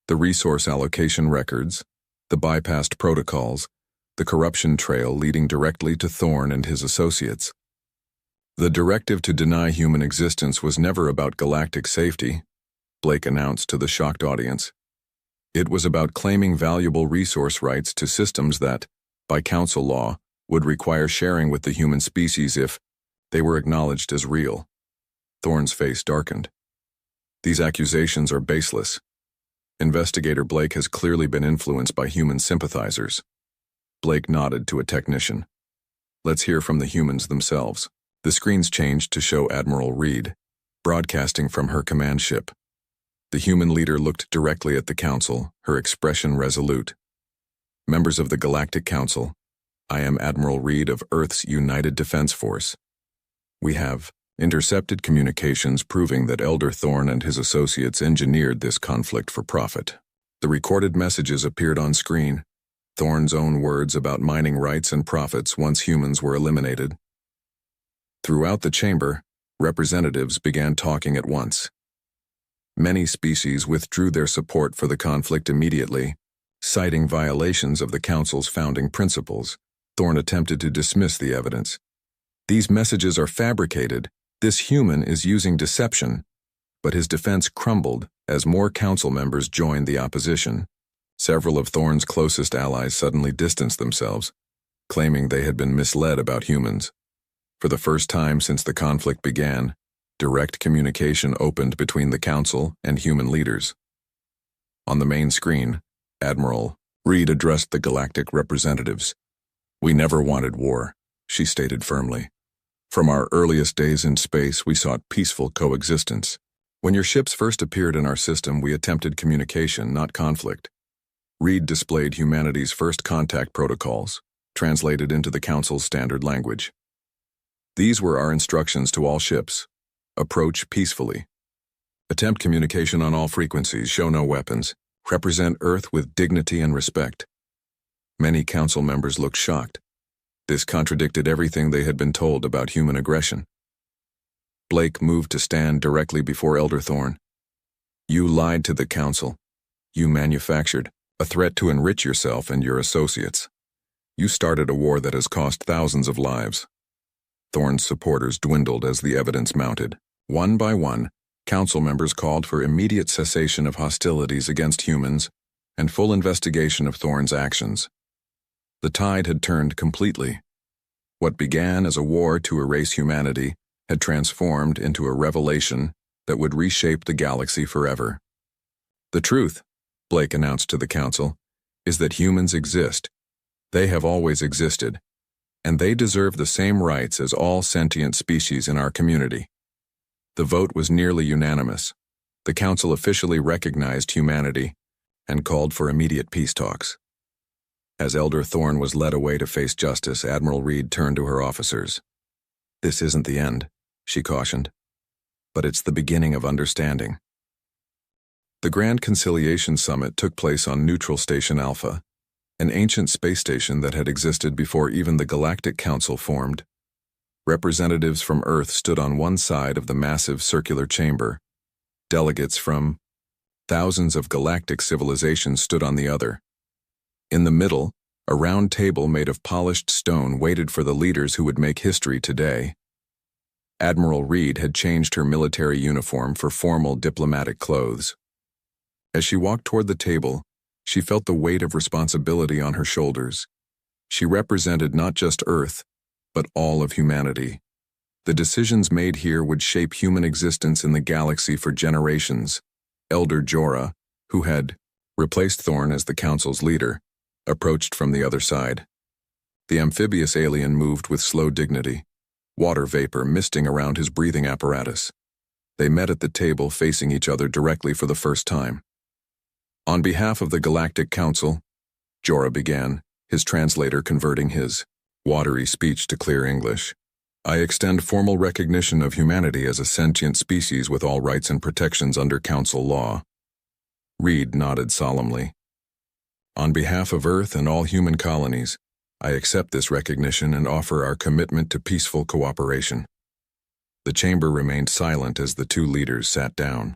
the resource allocation records, the bypassed protocols, the corruption trail leading directly to Thorn and his associates. The directive to deny human existence was never about galactic safety, Blake announced to the shocked audience. It was about claiming valuable resource rights to systems that, by council law, would require sharing with the human species if they were acknowledged as real. Thorn's face darkened. These accusations are baseless. Investigator Blake has clearly been influenced by human sympathizers. Blake nodded to a technician. Let's hear from the humans themselves. The screens changed to show Admiral Reed, broadcasting from her command ship. The human leader looked directly at the council, her expression resolute. Members of the Galactic Council, I am Admiral Reed of Earth's United Defense Force. We have intercepted communications proving that Elder Thorn and his associates engineered this conflict for profit. The recorded messages appeared on screen, Thorn's own words about mining rights and profits once humans were eliminated. Throughout the chamber, representatives began talking at once. Many species withdrew their support for the conflict immediately, citing violations of the Council's founding principles. Thorn attempted to dismiss the evidence. These messages are fabricated. This human is using deception. But his defense crumbled as more council members joined the opposition. Several of Thorn's closest allies suddenly distanced themselves, claiming they had been misled about humans. For the first time since the conflict began, direct communication opened between the council and human leaders. On the main screen, Admiral Reed addressed the galactic representatives. We never wanted war, she stated firmly. From our earliest days in space, we sought peaceful coexistence. When your ships first appeared in our system, we attempted communication, not conflict. Reed displayed humanity's first contact protocols, translated into the Council's standard language. These were our instructions to all ships. Approach peacefully. Attempt communication on all frequencies, show no weapons, represent Earth with dignity and respect. Many council members looked shocked. This contradicted everything they had been told about human aggression. Blake moved to stand directly before Elder Thorn. You lied to the council. You manufactured a threat to enrich yourself and your associates. You started a war that has cost thousands of lives. Thorn's supporters dwindled as the evidence mounted. One by one, council members called for immediate cessation of hostilities against humans and full investigation of Thorn's actions. The tide had turned completely. What began as a war to erase humanity had transformed into a revelation that would reshape the galaxy forever. The truth, Blake announced to the council, is that humans exist. They have always existed, and they deserve the same rights as all sentient species in our community. The vote was nearly unanimous. The council officially recognized humanity and called for immediate peace talks. As Elder Thorn was led away to face justice, Admiral Reed turned to her officers. This isn't the end, she cautioned, but it's the beginning of understanding. The Grand Conciliation Summit took place on Neutral Station Alpha, an ancient space station that had existed before even the Galactic Council formed. Representatives from Earth stood on one side of the massive circular chamber. Delegates from thousands of galactic civilizations stood on the other. In the middle, a round table made of polished stone waited for the leaders who would make history today. Admiral Reed had changed her military uniform for formal diplomatic clothes. As she walked toward the table, she felt the weight of responsibility on her shoulders. She represented not just Earth, but all of humanity. The decisions made here would shape human existence in the galaxy for generations. Elder Jorah, who had replaced Thorn as the Council's leader, approached from the other side. The amphibious alien moved with slow dignity, water vapor misting around his breathing apparatus. They met at the table facing each other directly for the first time. On behalf of the Galactic Council, Jorah began, his translator converting his watery speech to clear English. I extend formal recognition of humanity as a sentient species with all rights and protections under Council law. Reed nodded solemnly. On behalf of Earth and all human colonies, I accept this recognition and offer our commitment to peaceful cooperation. The chamber remained silent as the two leaders sat down.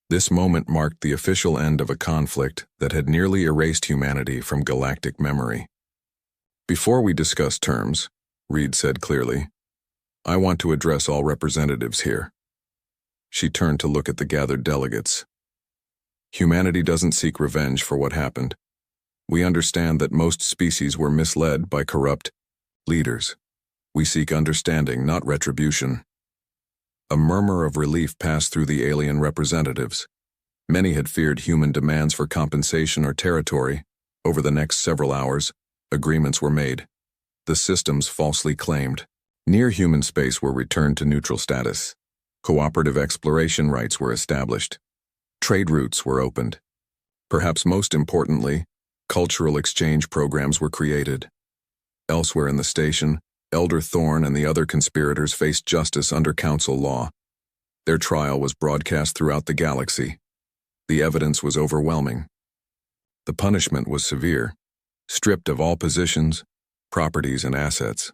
This moment marked the official end of a conflict that had nearly erased humanity from galactic memory. Before we discuss terms, Reed said clearly, I want to address all representatives here. She turned to look at the gathered delegates. Humanity doesn't seek revenge for what happened. We understand that most species were misled by corrupt leaders. We seek understanding, not retribution. A murmur of relief passed through the alien representatives. Many had feared human demands for compensation or territory. Over the next several hours, agreements were made. The systems falsely claimed near-human space were returned to neutral status. Cooperative exploration rights were established. Trade routes were opened. Perhaps most importantly, cultural exchange programs were created. Elsewhere in the station, Elder Thorne and the other conspirators faced justice under council law. Their trial was broadcast throughout the galaxy. The evidence was overwhelming. The punishment was severe, stripped of all positions, properties, and assets,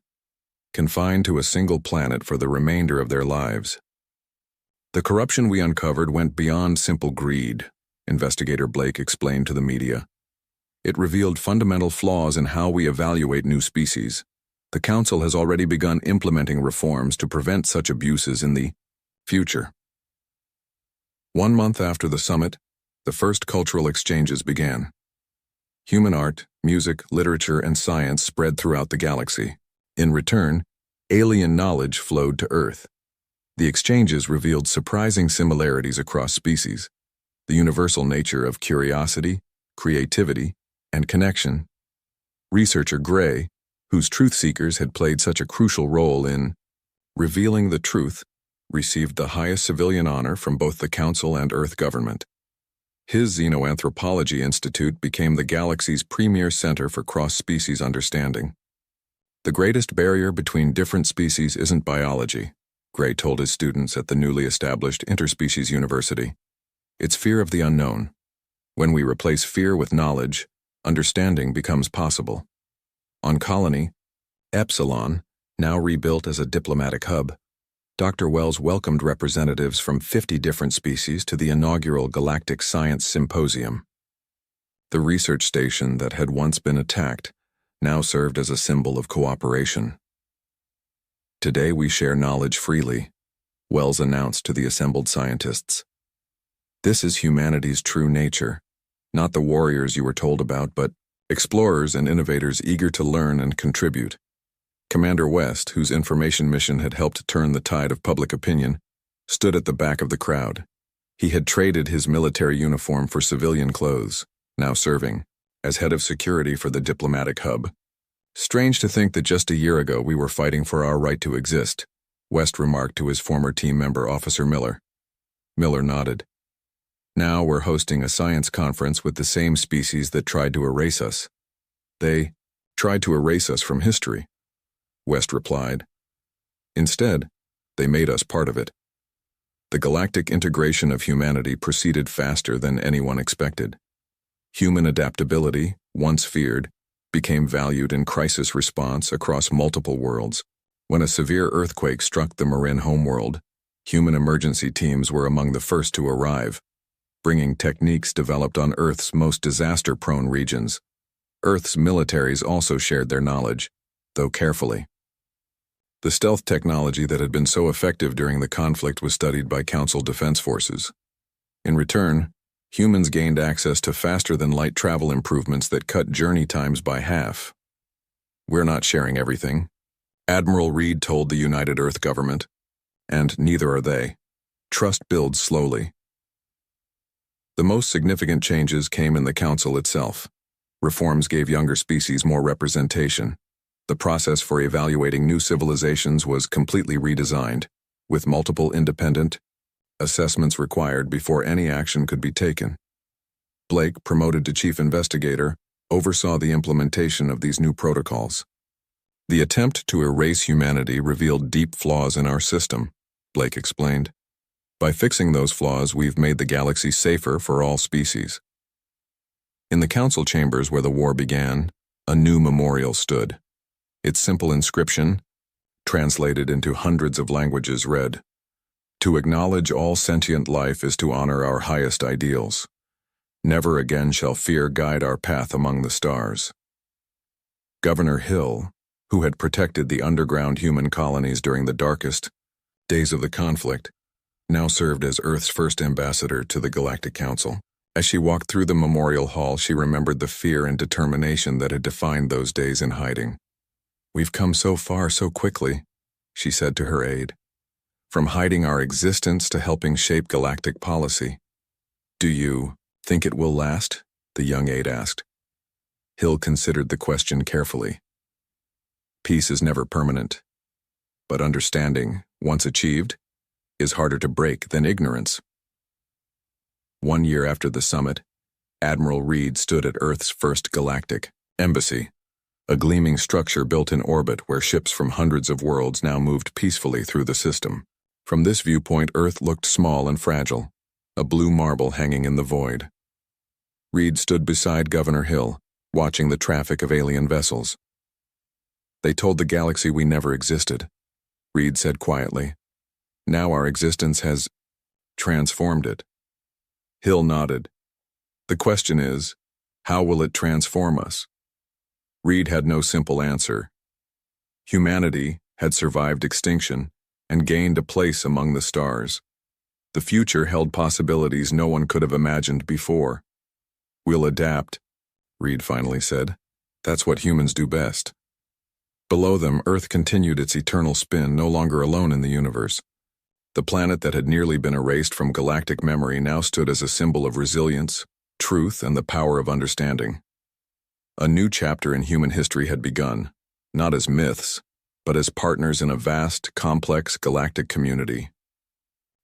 confined to a single planet for the remainder of their lives. The corruption we uncovered went beyond simple greed, Investigator Blake explained to the media. It revealed fundamental flaws in how we evaluate new species. The Council has already begun implementing reforms to prevent such abuses in the future. 1 month after the summit, the first cultural exchanges began. Human art, music, literature, and science spread throughout the galaxy. In return, alien knowledge flowed to Earth. The exchanges revealed surprising similarities across species, the universal nature of curiosity, creativity, and connection. Researcher Gray, whose truth seekers had played such a crucial role in revealing the truth, received the highest civilian honor from both the Council and Earth government. His Xenoanthropology Institute became the galaxy's premier center for cross-species understanding. The greatest barrier between different species isn't biology, Gray told his students at the newly established Interspecies University. It's fear of the unknown. When we replace fear with knowledge, understanding becomes possible. On Colony, Epsilon, now rebuilt as a diplomatic hub, Dr. Wells welcomed representatives from 50 different species to the inaugural Galactic Science Symposium. The research station that had once been attacked now served as a symbol of cooperation. Today we share knowledge freely, Wells announced to the assembled scientists. This is humanity's true nature, not the warriors you were told about, but explorers and innovators eager to learn and contribute. Commander West, whose information mission had helped turn the tide of public opinion, stood at the back of the crowd. He had traded his military uniform for civilian clothes, now serving as head of security for the diplomatic hub. Strange to think that just a year ago we were fighting for our right to exist, West remarked to his former team member, Officer Miller. Miller nodded. Now we're hosting a science conference with the same species that tried to erase us. They tried to erase us from history, West replied. Instead, they made us part of it. The galactic integration of humanity proceeded faster than anyone expected. Human adaptability, once feared, became valued in crisis response across multiple worlds. When a severe earthquake struck the Marin homeworld, human emergency teams were among the first to arrive, bringing techniques developed on Earth's most disaster-prone regions. Earth's militaries also shared their knowledge, though carefully. The stealth technology that had been so effective during the conflict was studied by Council defense forces. In return, humans gained access to faster-than-light travel improvements that cut journey times by half. We're not sharing everything, Admiral Reed told the United Earth government, and neither are they. Trust builds slowly. The most significant changes came in the Council itself. Reforms gave younger species more representation. The process for evaluating new civilizations was completely redesigned, with multiple independent assessments required before any action could be taken. Blake, promoted to chief investigator, oversaw the implementation of these new protocols. The attempt to erase humanity revealed deep flaws in our system, Blake explained. By fixing those flaws, we've made the galaxy safer for all species. In the council chambers where the war began, a new memorial stood. Its simple inscription, translated into hundreds of languages, read, "To acknowledge all sentient life is to honor our highest ideals. Never again shall fear guide our path among the stars." Governor Hill, who had protected the underground human colonies during the darkest days of the conflict, now served as Earth's first ambassador to the Galactic Council. As she walked through the memorial hall, she remembered the fear and determination that had defined those days in hiding. "We've come so far so quickly," she said to her aide. "From hiding our existence to helping shape galactic policy." "Do you think it will last?" the young aide asked. Hill considered the question carefully. "Peace is never permanent, but understanding, once achieved, is harder to break than ignorance." 1 year after the summit, Admiral Reed stood at Earth's first galactic embassy, a gleaming structure built in orbit where ships from hundreds of worlds now moved peacefully through the system. From this viewpoint, Earth looked small and fragile, a blue marble hanging in the void. Reed stood beside Governor Hill, watching the traffic of alien vessels. "They told the galaxy we never existed," Reed said quietly. "Now our existence has transformed it." Hill nodded. "The question is, how will it transform us?" Reed had no simple answer. Humanity had survived extinction and gained a place among the stars. The future held possibilities no one could have imagined before. "We'll adapt," Reed finally said. "That's what humans do best." Below them, Earth continued its eternal spin, no longer alone in the universe. The planet that had nearly been erased from galactic memory now stood as a symbol of resilience, truth, and the power of understanding. A new chapter in human history had begun, not as myths, but as partners in a vast, complex galactic community.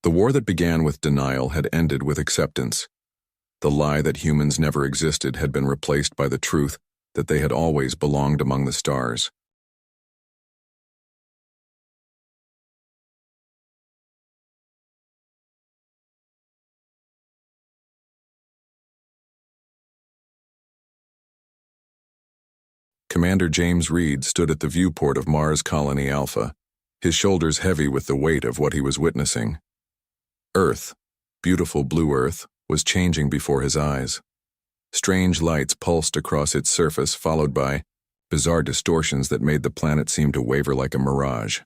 The war that began with denial had ended with acceptance. The lie that humans never existed had been replaced by the truth that they had always belonged among the stars. Commander James Reed stood at the viewport of Mars Colony Alpha, his shoulders heavy with the weight of what he was witnessing. Earth, beautiful blue Earth, was changing before his eyes. Strange lights pulsed across its surface, followed by bizarre distortions that made the planet seem to waver like a mirage.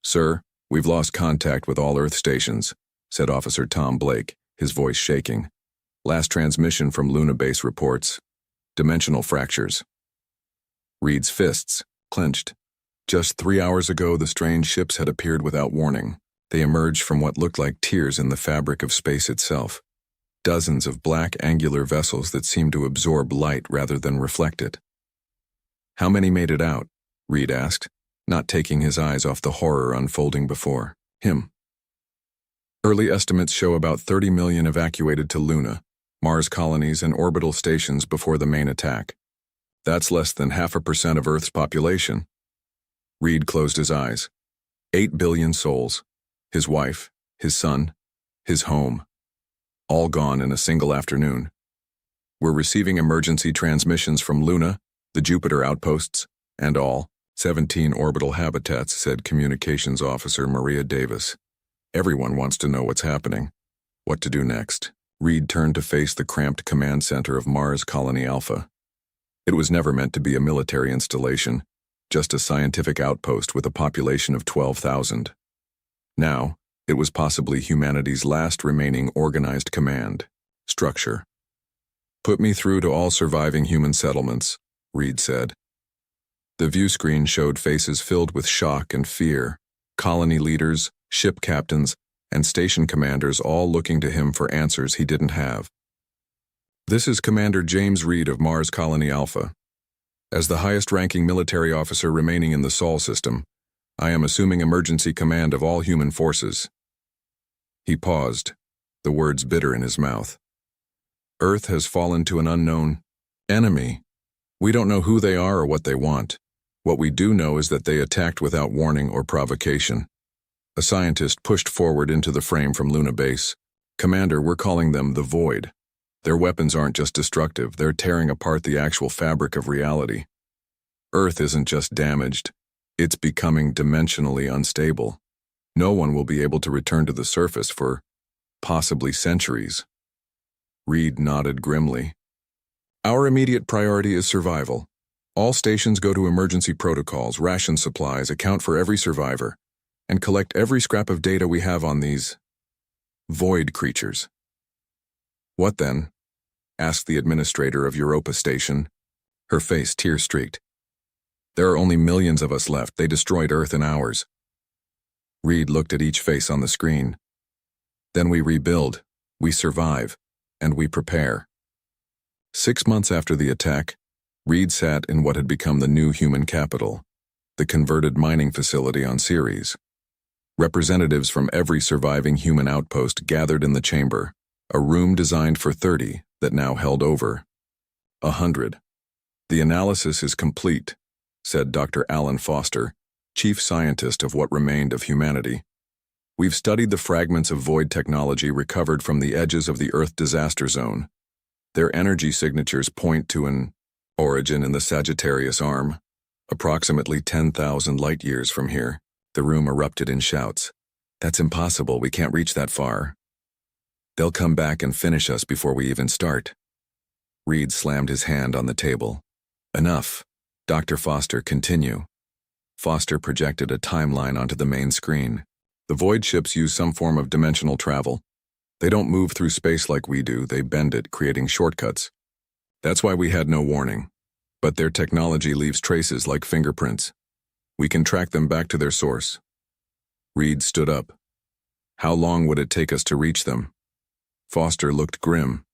"Sir, we've lost contact with all Earth stations," said Officer Tom Blake, his voice shaking. "Last transmission from Luna Base reports dimensional fractures." Reed's fists clenched. Just 3 hours ago, the strange ships had appeared without warning. They emerged from what looked like tears in the fabric of space itself. Dozens of black, angular vessels that seemed to absorb light rather than reflect it. "How many made it out?" Reed asked, not taking his eyes off the horror unfolding before him. "Early estimates show about 30 million evacuated to Luna, Mars colonies, and orbital stations before the main attack. That's less than 0.5% of Earth's population." Reed closed his eyes. 8 billion souls. His wife, his son, his home. All gone in a single afternoon. "We're receiving emergency transmissions from Luna, the Jupiter outposts, and all 17 orbital habitats," said Communications Officer Maria Davis. "Everyone wants to know what's happening. What to do next?" Reed turned to face the cramped command center of Mars Colony Alpha. It was never meant to be a military installation, just a scientific outpost with a population of 12,000. Now, it was possibly humanity's last remaining organized command structure. "Put me through to all surviving human settlements," Reed said. The view screen showed faces filled with shock and fear, colony leaders, ship captains, and station commanders all looking to him for answers he didn't have. "This is Commander James Reed of Mars Colony Alpha. As the highest-ranking military officer remaining in the Sol system, I am assuming emergency command of all human forces." He paused, the words bitter in his mouth. "Earth has fallen to an unknown enemy. We don't know who they are or what they want. What we do know is that they attacked without warning or provocation." A scientist pushed forward into the frame from Luna Base. "Commander, we're calling them the Void. Their weapons aren't just destructive, they're tearing apart the actual fabric of reality. Earth isn't just damaged, it's becoming dimensionally unstable. No one will be able to return to the surface for possibly centuries." Reed nodded grimly. "Our immediate priority is survival. All stations go to emergency protocols, ration supplies, account for every survivor, and collect every scrap of data we have on these void creatures." "What then?" asked the administrator of Europa Station, her face tear-streaked. "There are only millions of us left. They destroyed Earth in hours." Reed looked at each face on the screen. "Then we rebuild, we survive, and we prepare." 6 months after the attack, Reed sat in what had become the new human capital, the converted mining facility on Ceres. Representatives from every surviving human outpost gathered in the chamber, A room designed for 30 that now held over 100. The analysis is complete, said Dr. Alan Foster, chief scientist of what remained of humanity. We've studied the fragments of void technology recovered from the edges of the Earth disaster zone. Their energy signatures point to an origin in the Sagittarius arm, approximately 10,000 light-years from here. The room erupted in shouts. That's impossible, we can't reach that far. They'll come back and finish us before we even start. Reed slammed his hand on the table. Enough. Dr. Foster, continue. Foster projected a timeline onto the main screen. The void ships use some form of dimensional travel. They don't move through space like we do, they bend it, creating shortcuts. That's why we had no warning. But their technology leaves traces like fingerprints. We can track them back to their source. Reed stood up. How long would it take us to reach them? Foster looked grim.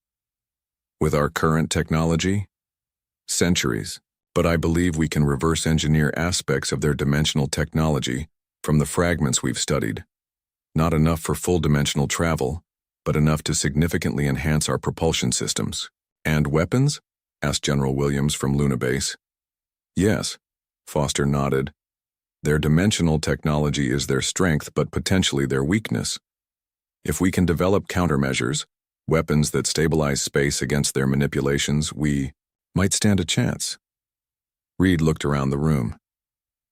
With our current technology? Centuries. But I believe we can reverse engineer aspects of their dimensional technology from the fragments we've studied. Not enough for full dimensional travel, but enough to significantly enhance our propulsion systems. And weapons? Asked General Williams from Luna Base. Yes, Foster nodded. Their dimensional technology is their strength, but potentially their weakness. If we can develop countermeasures, weapons that stabilize space against their manipulations, we might stand a chance. Reed looked around the room.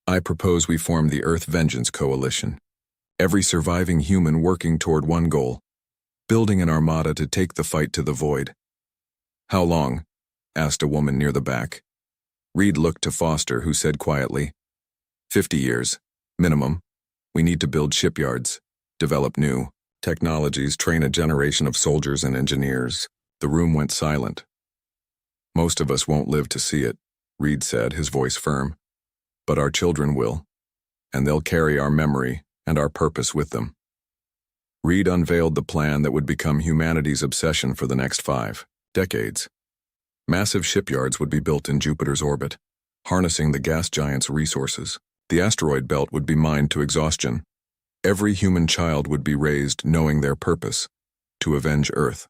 I propose we form the Earth Vengeance Coalition. Every surviving human working toward one goal, building an armada to take the fight to the void. How long? Asked a woman near the back. Reed looked to Foster, who said quietly, 50 years, minimum. We need to build shipyards, develop new technologies, train a generation of soldiers and engineers. The room went silent. Most of us won't live to see it, Reed said, his voice firm. But our children will, and they'll carry our memory and our purpose with them. Reed unveiled the plan that would become humanity's obsession for the next 5 decades. Massive shipyards would be built in Jupiter's orbit, harnessing the gas giant's resources. The asteroid belt would be mined to exhaustion. Every human child would be raised knowing their purpose, to avenge Earth.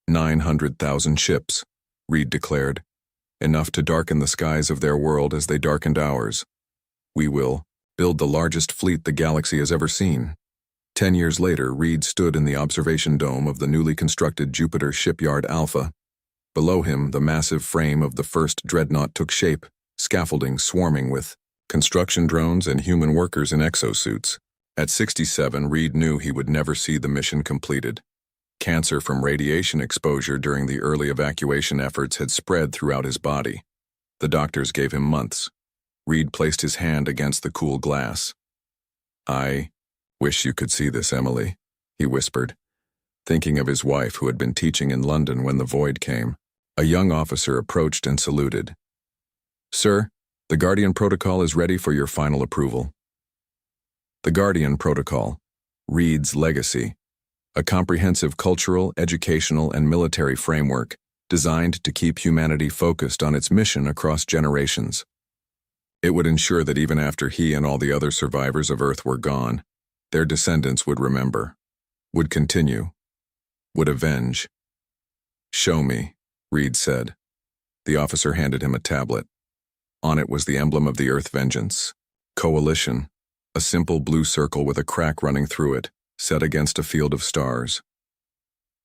900,000 ships, Reed declared, enough to darken the skies of their world as they darkened ours. We will build the largest fleet the galaxy has ever seen. 10 years later, Reed stood in the observation dome of the newly constructed Jupiter Shipyard Alpha. Below him, the massive frame of the first dreadnought took shape, scaffolding swarming with construction drones and human workers in exosuits. At 67, Reed knew he would never see the mission completed. Cancer from radiation exposure during the early evacuation efforts had spread throughout his body. The doctors gave him months. Reed placed his hand against the cool glass. I wish you could see this, Emily, he whispered, thinking of his wife who had been teaching in London when the void came. A young officer approached and saluted. Sir, the Guardian Protocol is ready for your final approval. The Guardian Protocol, Reed's legacy, a comprehensive cultural, educational, and military framework designed to keep humanity focused on its mission across generations. It would ensure that even after he and all the other survivors of Earth were gone, their descendants would remember, would continue, would avenge. Show me, Reed said. The officer handed him a tablet. On it was the emblem of the Earth Vengeance Coalition, a simple blue circle with a crack running through it, set against a field of stars.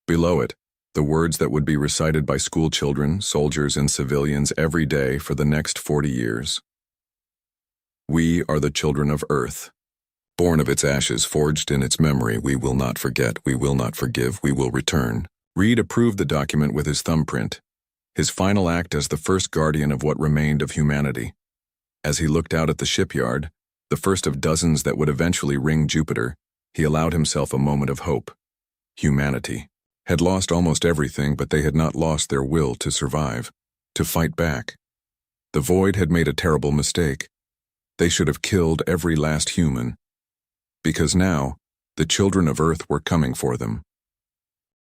Below it, the words that would be recited by school children, soldiers, and civilians every day for the next 40 years. We are the children of Earth. Born of its ashes, forged in its memory, we will not forget, we will not forgive, we will return. Reed approved the document with his thumbprint, his final act as the first guardian of what remained of humanity. As he looked out at the shipyard, the first of dozens that would eventually ring Jupiter, he allowed himself a moment of hope. Humanity had lost almost everything, but they had not lost their will to survive, to fight back. The void had made a terrible mistake. They should have killed every last human, because now the children of Earth were coming for them.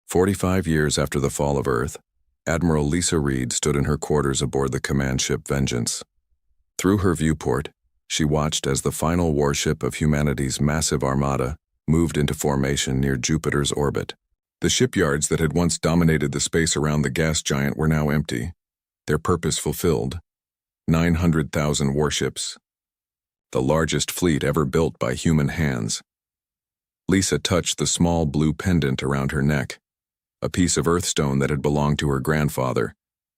45 years after the fall of Earth, Admiral Lisa Reed stood in her quarters aboard the command ship Vengeance. Through her viewport, she watched as the final warship of humanity's massive armada moved into formation near Jupiter's orbit. The shipyards that had once dominated the space around the gas giant were now empty, their purpose fulfilled. 900,000 warships. The largest fleet ever built by human hands. Lisa touched the small blue pendant around her neck, a piece of earthstone that had belonged to her grandfather,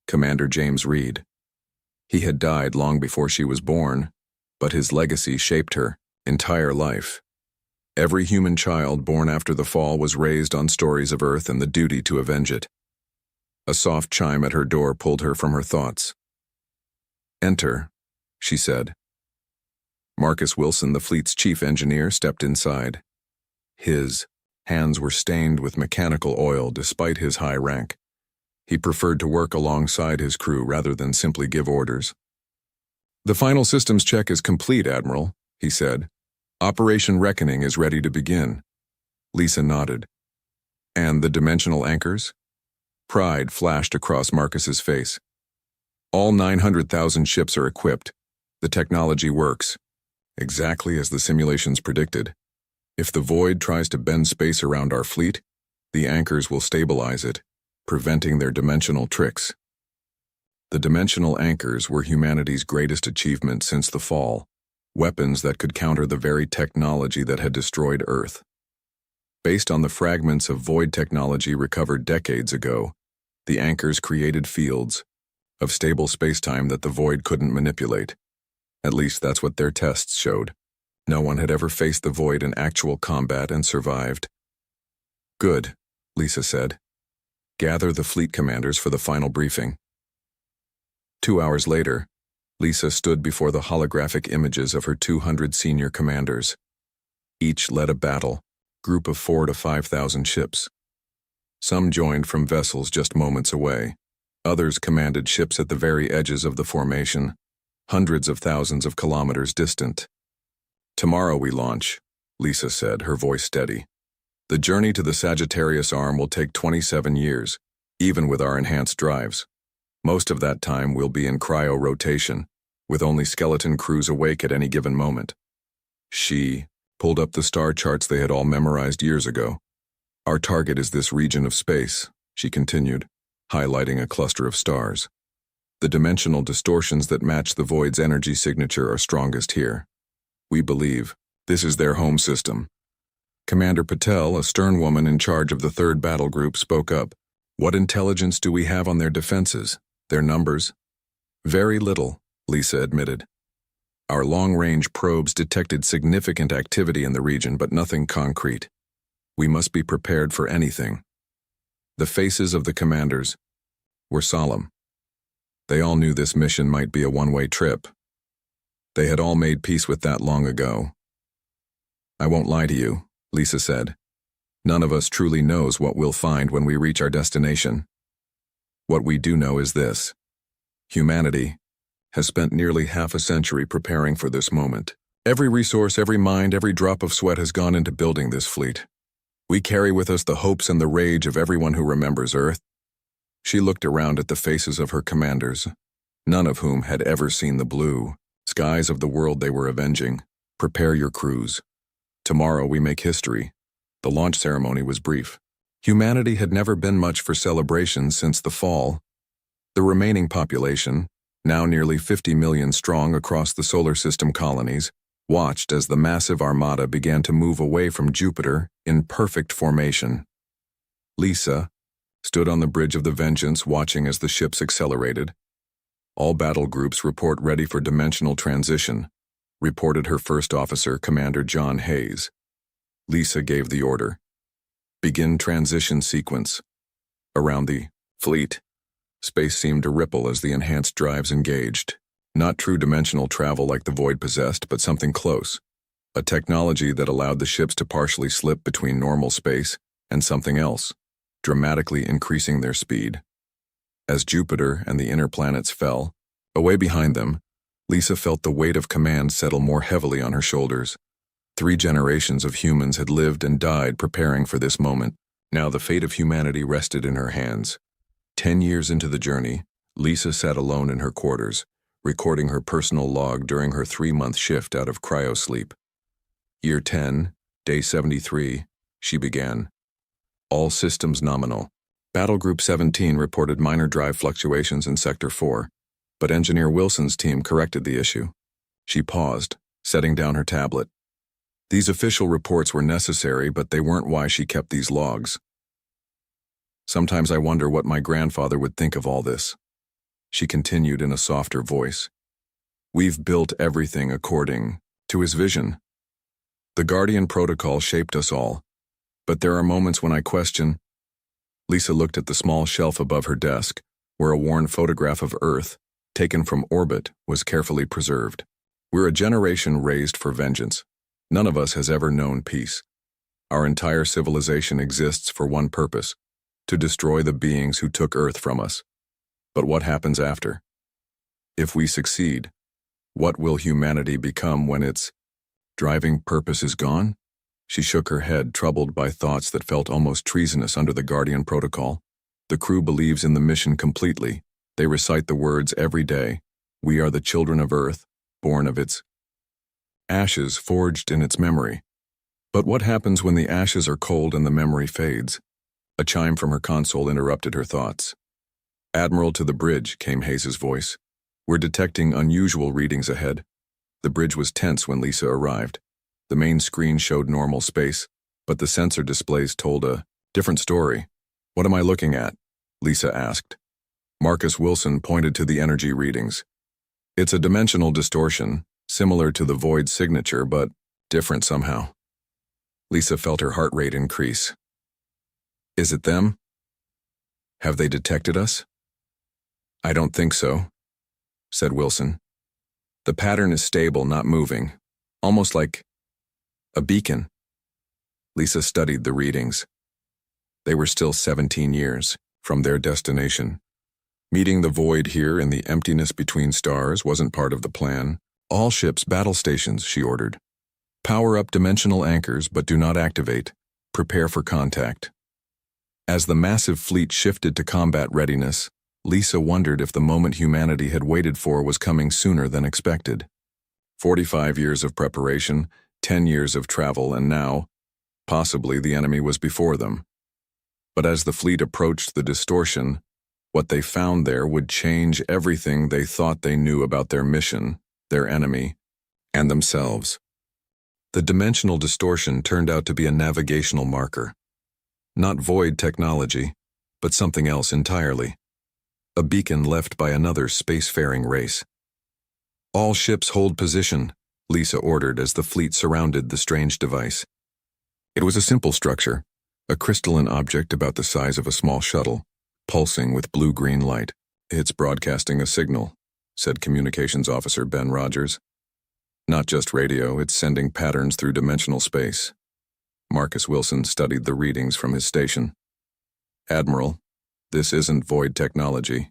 Commander James Reed. He had died long before she was born, but his legacy shaped her entire life. Every human child born after the fall was raised on stories of Earth and the duty to avenge it. A soft chime at her door pulled her from her thoughts. "Enter," she said. Marcus Wilson, the fleet's chief engineer, stepped inside. His hands were stained with mechanical oil despite his high rank. He preferred to work alongside his crew rather than simply give orders. "The final systems check is complete, Admiral," he said. "Operation Reckoning is ready to begin." Lisa nodded. "And the dimensional anchors?" Pride flashed across Marcus's face. "All 900,000 ships are equipped. The technology works, exactly as the simulations predicted. If the void tries to bend space around our fleet, the anchors will stabilize it, preventing their dimensional tricks." The dimensional anchors were humanity's greatest achievement since the fall, weapons that could counter the very technology that had destroyed Earth. Based on the fragments of void technology recovered decades ago, the anchors created fields of stable spacetime that the void couldn't manipulate. At least that's what their tests showed. No one had ever faced the void in actual combat and survived. "Good," Lisa said. "Gather the fleet commanders for the final briefing." 2 hours later, Lisa stood before the holographic images of her 200 senior commanders. Each led a battle, group of 4,000 to 5,000 ships. Some joined from vessels just moments away. Others commanded ships at the very edges of the formation, hundreds of thousands of kilometers distant. "Tomorrow we launch," Lisa said, her voice steady. "The journey to the Sagittarius Arm will take 27 years, even with our enhanced drives. Most of that time we'll be in cryo-rotation, with only skeleton crews awake at any given moment." She pulled up the star charts they had all memorized years ago. "Our target is this region of space," she continued, highlighting a cluster of stars. "The dimensional distortions that match the void's energy signature are strongest here. We believe this is their home system." Commander Patel, a stern woman in charge of the 3rd Battle Group, spoke up. "What intelligence do we have on their defenses? Their numbers?" "Very little," Lisa admitted. "Our long-range probes detected significant activity in the region, but nothing concrete. We must be prepared for anything." The faces of the commanders were solemn. They all knew this mission might be a one-way trip. They had all made peace with that long ago. "I won't lie to you," Lisa said. "None of us truly knows what we'll find when we reach our destination. What we do know is this: humanity has spent nearly half a century preparing for this moment. Every resource, every mind, every drop of sweat has gone into building this fleet. We carry with us the hopes and the rage of everyone who remembers Earth." She looked around at the faces of her commanders, none of whom had ever seen the blue skies of the world they were avenging. "Prepare your crews. Tomorrow we make history." The launch ceremony was brief. Humanity had never been much for celebrations since the fall. The remaining population, now nearly 50 million strong across the solar system colonies, watched as the massive armada began to move away from Jupiter in perfect formation. Lisa stood on the bridge of the Vengeance watching as the ships accelerated. "All battle groups report ready for dimensional transition," reported her first officer, Commander John Hayes. Lisa gave the order. "Begin transition sequence." Around the fleet, space seemed to ripple as the enhanced drives engaged. Not true dimensional travel like the void possessed, but something close. A technology that allowed the ships to partially slip between normal space and something else, dramatically increasing their speed. As Jupiter and the inner planets fell, away behind them, Lisa felt the weight of command settle more heavily on her shoulders. 3 generations of humans had lived and died preparing for this moment. Now the fate of humanity rested in her hands. 10 years into the journey, Lisa sat alone in her quarters, recording her personal log during her 3-month shift out of cryosleep. Year 10, day 73, she began. All systems nominal. Battle Group 17 reported minor drive fluctuations in Sector 4, but Engineer Wilson's team corrected the issue. She paused, setting down her tablet. These official reports were necessary, but they weren't why she kept these logs. Sometimes I wonder what my grandfather would think of all this. She continued in a softer voice. We've built everything according to his vision. The Guardian Protocol shaped us all, but there are moments when I question. Lisa looked at the small shelf above her desk, where a worn photograph of Earth, taken from orbit, was carefully preserved. We're a generation raised for vengeance. None of us has ever known peace. Our entire civilization exists for one purpose: to destroy the beings who took Earth from us. But what happens after? If we succeed, what will humanity become when its driving purpose is gone? She shook her head, troubled by thoughts that felt almost treasonous under the Guardian Protocol. The crew believes in the mission completely. They recite the words every day. We are the children of Earth, born of its ashes, forged in its memory. But what happens when the ashes are cold and the memory fades? A chime from her console interrupted her thoughts. Admiral, to the bridge, came Hayes's voice. We're detecting unusual readings ahead. The bridge was tense when Lisa arrived. The main screen showed normal space, but the sensor displays told a different story. What am I looking at? Lisa asked. Marcus Wilson pointed to the energy readings. It's a dimensional distortion, similar to the void signature, but different somehow. Lisa felt her heart rate increase. Is it them? Have they detected us? I don't think so, said Wilson. The pattern is stable, not moving, almost like a beacon. Lisa studied the readings. They were still 17 years from their destination. Meeting the void here in the emptiness between stars wasn't part of the plan. All ships battle stations, she ordered. Power up dimensional anchors, but do not activate. Prepare for contact. As the massive fleet shifted to combat readiness, Lisa wondered if the moment humanity had waited for was coming sooner than expected. 45 years of preparation, 10 years of travel, and now, possibly the enemy was before them. But as the fleet approached the distortion, what they found there would change everything they thought they knew about their mission, their enemy, and themselves. The dimensional distortion turned out to be a navigational marker. Not void technology, but something else entirely. A beacon left by another spacefaring race. All ships hold position, Lisa ordered as the fleet surrounded the strange device. It was a simple structure, a crystalline object about the size of a small shuttle, pulsing with blue-green light. It's broadcasting a signal, said Communications Officer Ben Rogers. Not just radio, it's sending patterns through dimensional space. Marcus Wilson studied the readings from his station. Admiral, this isn't void technology.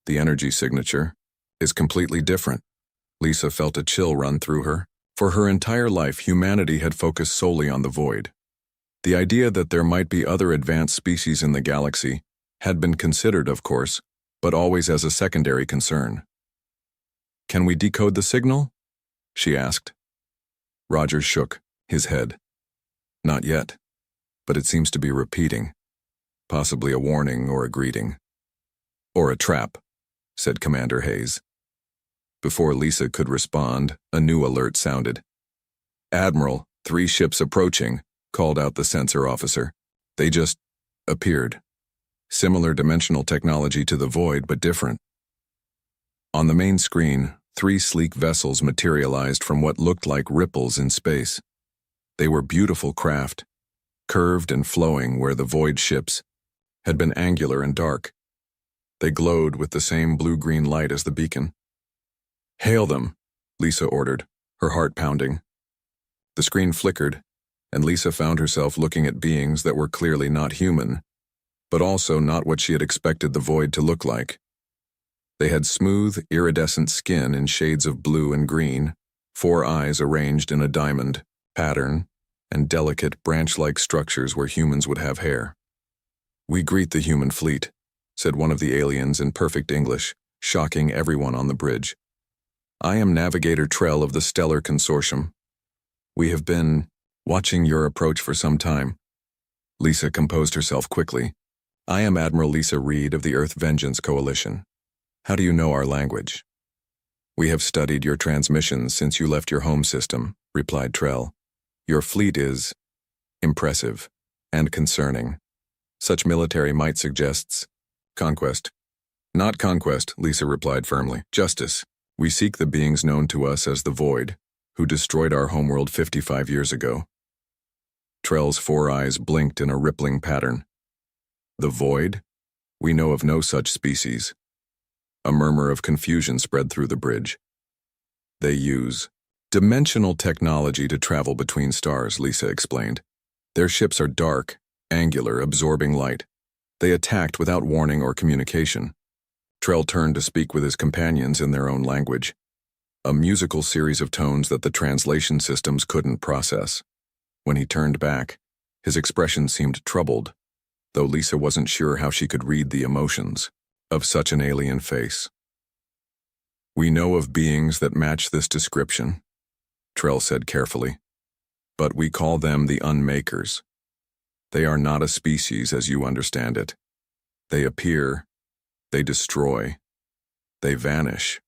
The energy signature is completely different. Lisa felt a chill run through her. For her entire life, humanity had focused solely on the void. The idea that there might be other advanced species in the galaxy had been considered, of course, but always as a secondary concern. Can we decode the signal? She asked. Rogers shook his head. Not yet, but it seems to be repeating. Possibly a warning or a greeting. Or a trap, said Commander Hayes. Before Lisa could respond, a new alert sounded. Admiral, 3 ships approaching, called out the sensor officer. They just appeared. Similar dimensional technology to the void, but different. On the main screen, 3 sleek vessels materialized from what looked like ripples in space. They were beautiful craft, curved and flowing where the void ships had been angular and dark. They glowed with the same blue-green light as the beacon. Hail them, Lisa ordered, her heart pounding. The screen flickered, and Lisa found herself looking at beings that were clearly not human, but also not what she had expected the void to look like. They had smooth, iridescent skin in shades of blue and green, 4 eyes arranged in a diamond pattern, and delicate branch-like structures where humans would have hair. We greet the human fleet, said one of the aliens in perfect English, shocking everyone on the bridge. I am Navigator Trell of the Stellar Consortium. We have been watching your approach for some time. Lisa composed herself quickly. I am Admiral Lisa Reed of the Earth Vengeance Coalition. How do you know our language? We have studied your transmissions since you left your home system, replied Trell. Your fleet is impressive and concerning. Such military might suggests conquest. Not conquest, Lisa replied firmly. Justice. We seek the beings known to us as the Void, who destroyed our homeworld 55 years ago. Trell's 4 eyes blinked in a rippling pattern. The Void? We know of no such species. A murmur of confusion spread through the bridge. They use dimensional technology to travel between stars, Lisa explained. Their ships are dark, angular, absorbing light. They attacked without warning or communication. Trell turned to speak with his companions in their own language, a musical series of tones that the translation systems couldn't process. When he turned back, his expression seemed troubled, though Lisa wasn't sure how she could read the emotions of such an alien face. We know of beings that match this description, Trell said carefully, but we call them the Unmakers. They are not a species as you understand it. They appear, they destroy, they vanish.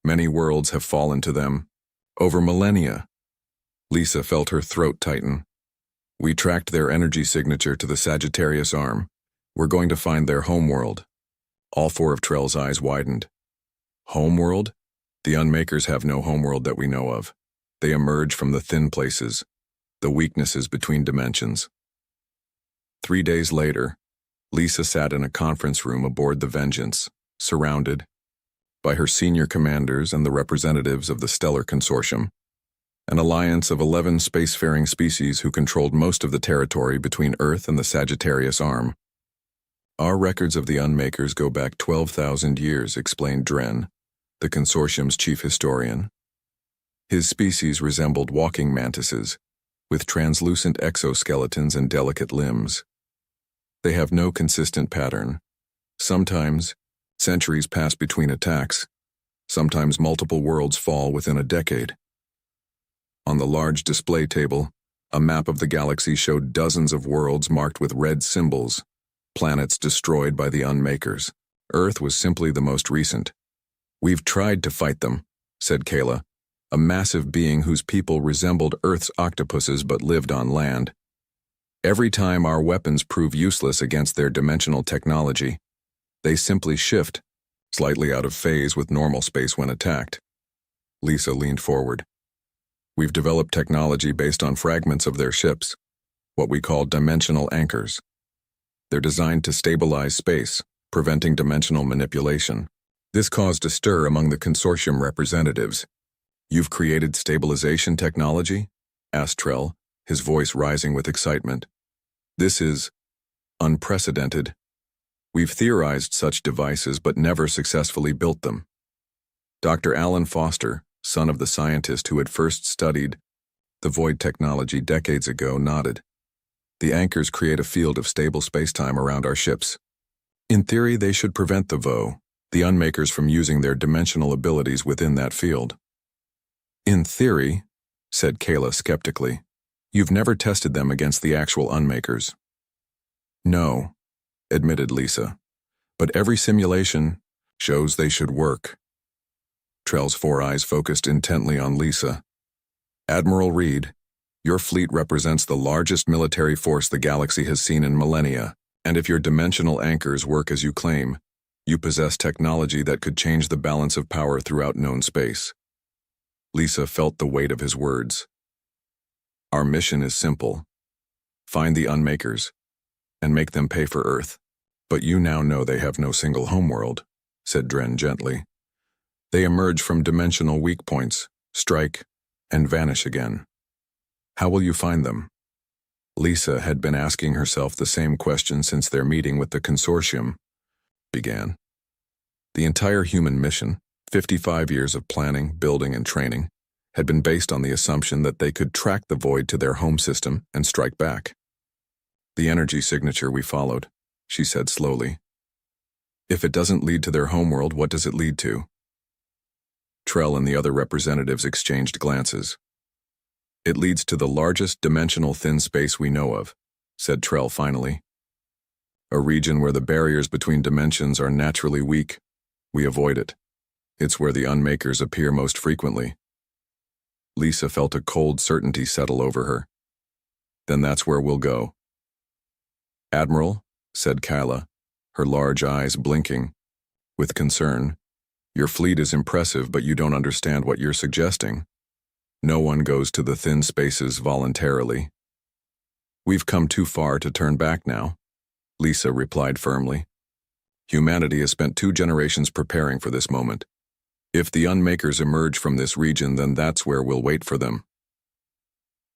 Many worlds have fallen to them, over millennia. Lisa felt her throat tighten. We tracked their energy signature to the Sagittarius arm. We're going to find their homeworld. All 4 of Trell's eyes widened. Homeworld? The Unmakers have no homeworld that we know of. They emerge from the thin places, the weaknesses between dimensions. 3 days later, Lisa sat in a conference room aboard the Vengeance, surrounded by her senior commanders and the representatives of the Stellar Consortium, an alliance of 11 spacefaring species who controlled most of the territory between Earth and the Sagittarius arm. Our records of the Unmakers go back 12,000 years, explained Dren, the consortium's chief historian. His species resembled walking mantises, with translucent exoskeletons and delicate limbs. They have no consistent pattern. Sometimes, centuries pass between attacks. Sometimes multiple worlds fall within a decade. On the large display table, a map of the galaxy showed dozens of worlds marked with red symbols, planets destroyed by the Unmakers. Earth was simply the most recent. We've tried to fight them, said Kayla, a massive being whose people resembled Earth's octopuses but lived on land. Every time our weapons prove useless against their dimensional technology, they simply shift, slightly out of phase with normal space when attacked. Lisa leaned forward. We've developed technology based on fragments of their ships, what we call dimensional anchors. They're designed to stabilize space, preventing dimensional manipulation. This caused a stir among the consortium representatives. You've created stabilization technology? Asked Trell, his voice rising with excitement. This is unprecedented. We've theorized such devices but never successfully built them. Dr. Alan Foster, son of the scientist who had first studied the void technology decades ago, nodded. The anchors create a field of stable spacetime around our ships. In theory, they should prevent the Unmakers, from using their dimensional abilities within that field. In theory, said Kayla skeptically. You've never tested them against the actual Unmakers. No, admitted Lisa, but every simulation shows they should work. Trell's 4 eyes focused intently on Lisa. Admiral Reed, your fleet represents the largest military force the galaxy has seen in millennia, and if your dimensional anchors work as you claim, you possess technology that could change the balance of power throughout known space. Lisa felt the weight of his words. Our mission is simple. Find the Unmakers, and make them pay for Earth. But you now know they have no single homeworld, said Dren gently. They emerge from dimensional weak points, strike, and vanish again. How will you find them? Lisa had been asking herself the same question since their meeting with the consortium began. The entire human mission, 55 years of planning, building, and training, had been based on the assumption that they could track the void to their home system and strike back. The energy signature we followed, she said slowly. If it doesn't lead to their homeworld, what does it lead to? Trell and the other representatives exchanged glances. It leads to the largest dimensional thin space we know of, said Trell finally. A region where the barriers between dimensions are naturally weak. We avoid it. It's where the unmakers appear most frequently. Lisa felt a cold certainty settle over her. Then that's where we'll go. Admiral, said Kyla, her large eyes blinking with concern, your fleet is impressive, but you don't understand what you're suggesting. No one goes to the thin spaces voluntarily. We've come too far to turn back now, Lisa replied firmly. Humanity has spent 2 generations preparing for this moment. If the unmakers emerge from this region, then that's where we'll wait for them.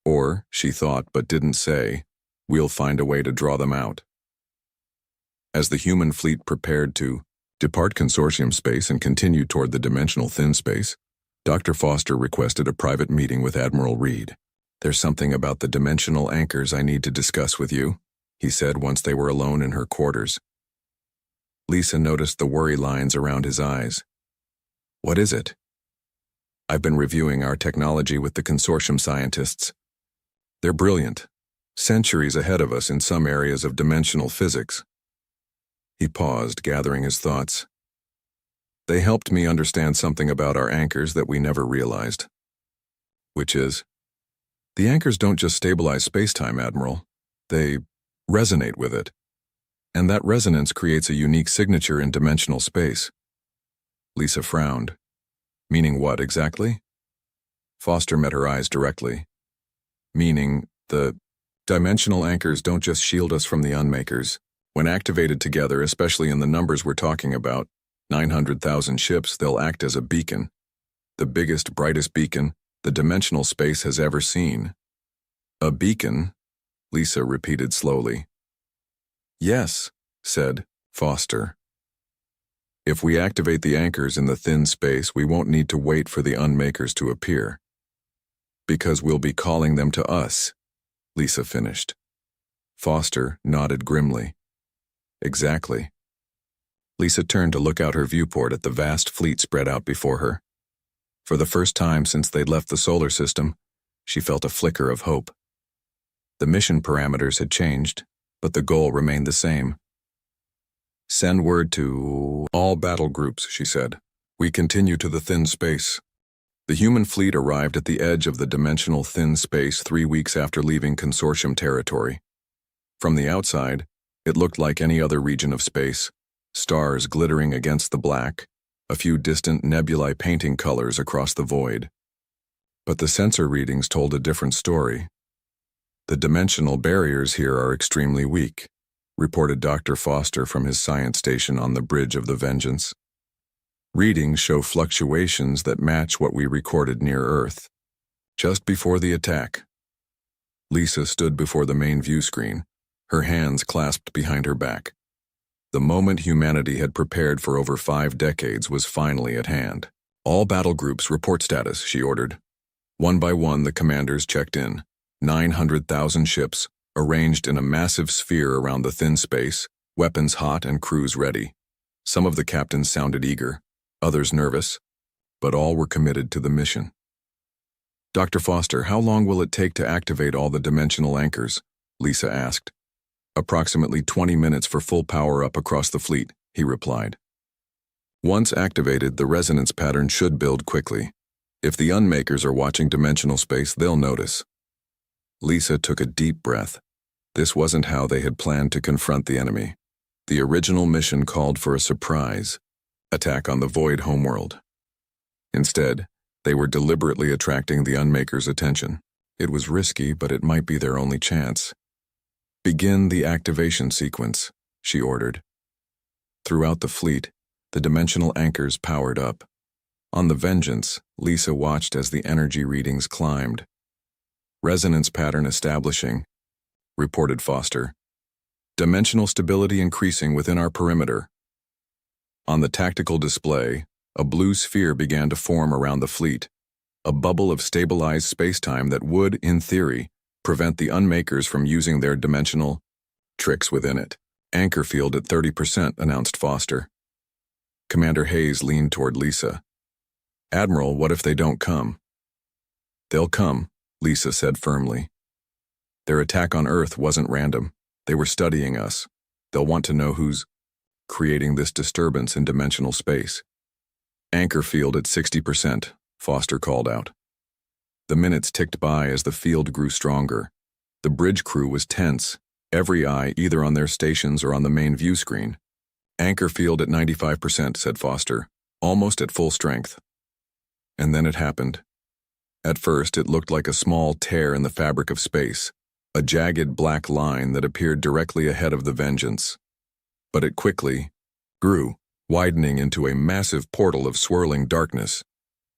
Or, she thought but didn't say, we'll find a way to draw them out. As the human fleet prepared to depart consortium space and continue toward the dimensional thin space, Dr. Foster requested a private meeting with Admiral Reed. There's something about the dimensional anchors I need to discuss with you, he said once they were alone in her quarters. Lisa noticed the worry lines around his eyes. What is it? I've been reviewing our technology with the consortium scientists. They're brilliant, centuries ahead of us in some areas of dimensional physics. He paused, gathering his thoughts. They helped me understand something about our anchors that we never realized. Which is, the anchors don't just stabilize space-time, Admiral. They resonate with it. And that resonance creates a unique signature in dimensional space. Lisa frowned. Meaning what exactly? Foster met her eyes directly. Meaning, the dimensional anchors don't just shield us from the unmakers. When activated together, especially in the numbers we're talking about, 900,000 ships, they'll act as a beacon. The biggest, brightest beacon the dimensional space has ever seen. A beacon? Lisa repeated slowly. Yes, said Foster. If we activate the anchors in the thin space, we won't need to wait for the unmakers to appear. Because we'll be calling them to us, Lisa finished. Foster nodded grimly. Exactly. Lisa turned to look out her viewport at the vast fleet spread out before her. For the first time since they'd left the solar system, she felt a flicker of hope. The mission parameters had changed, but the goal remained the same. Send word to all battle groups, she said. We continue to the thin space. The human fleet arrived at the edge of the dimensional thin space 3 weeks after leaving consortium territory. From the outside, it looked like any other region of space, stars glittering against the black, a few distant nebulae painting colors across the void. But the sensor readings told a different story. The dimensional barriers here are extremely weak, reported Dr. Foster from his science station on the bridge of the Vengeance. Readings show fluctuations that match what we recorded near Earth. Just before the attack, Lisa stood before the main view screen, her hands clasped behind her back. The moment humanity had prepared for over 5 decades was finally at hand. All battle groups report status, she ordered. One by one, the commanders checked in. 900,000 ships, arranged in a massive sphere around the thin space, weapons hot and crews ready. Some of the captains sounded eager, others nervous, but all were committed to the mission. Dr. Foster, how long will it take to activate all the dimensional anchors? Lisa asked. Approximately 20 minutes for full power-up across the fleet, he replied. Once activated, the resonance pattern should build quickly. If the unmakers are watching dimensional space, they'll notice. Lisa took a deep breath. This wasn't how they had planned to confront the enemy. The original mission called for a surprise attack on the void homeworld. Instead, they were deliberately attracting the unmakers' attention. It was risky, but it might be their only chance. Begin the activation sequence, she ordered. Throughout the fleet, the dimensional anchors powered up. On the Vengeance, Lisa watched as the energy readings climbed. Resonance pattern establishing, reported Foster. Dimensional stability increasing within our perimeter. On the tactical display, a blue sphere began to form around the fleet, a bubble of stabilized spacetime that would, in theory, prevent the unmakers from using their dimensional tricks within it. Anchor field at 30%, announced Foster. Commander Hayes leaned toward Lisa. Admiral, what if they don't come? They'll come, Lisa said firmly. Their attack on Earth wasn't random. They were studying us. They'll want to know who's creating this disturbance in dimensional space. Anchor field at 60%, Foster called out. The minutes ticked by as the field grew stronger. The bridge crew was tense, every eye either on their stations or on the main view screen. Anchor field at 95%, said Foster, almost at full strength. And then it happened. At first, it looked like a small tear in the fabric of space, a jagged black line that appeared directly ahead of the Vengeance. But it quickly grew, widening into a massive portal of swirling darkness.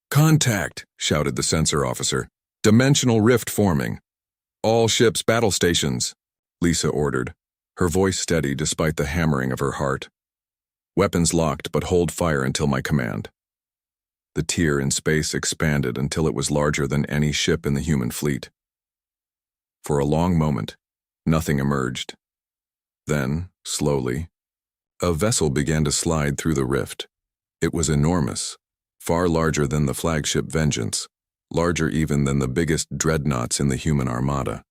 "Contact!" shouted the sensor officer. "Dimensional rift forming. All ships battle stations," Lisa ordered, her voice steady despite the hammering of her heart. "Weapons locked, but hold fire until my command." The tier in space expanded until it was larger than any ship in the human fleet. For a long moment, nothing emerged. Then, slowly, a vessel began to slide through the rift. It was enormous, far larger than the flagship Vengeance, larger even than the biggest dreadnoughts in the human armada.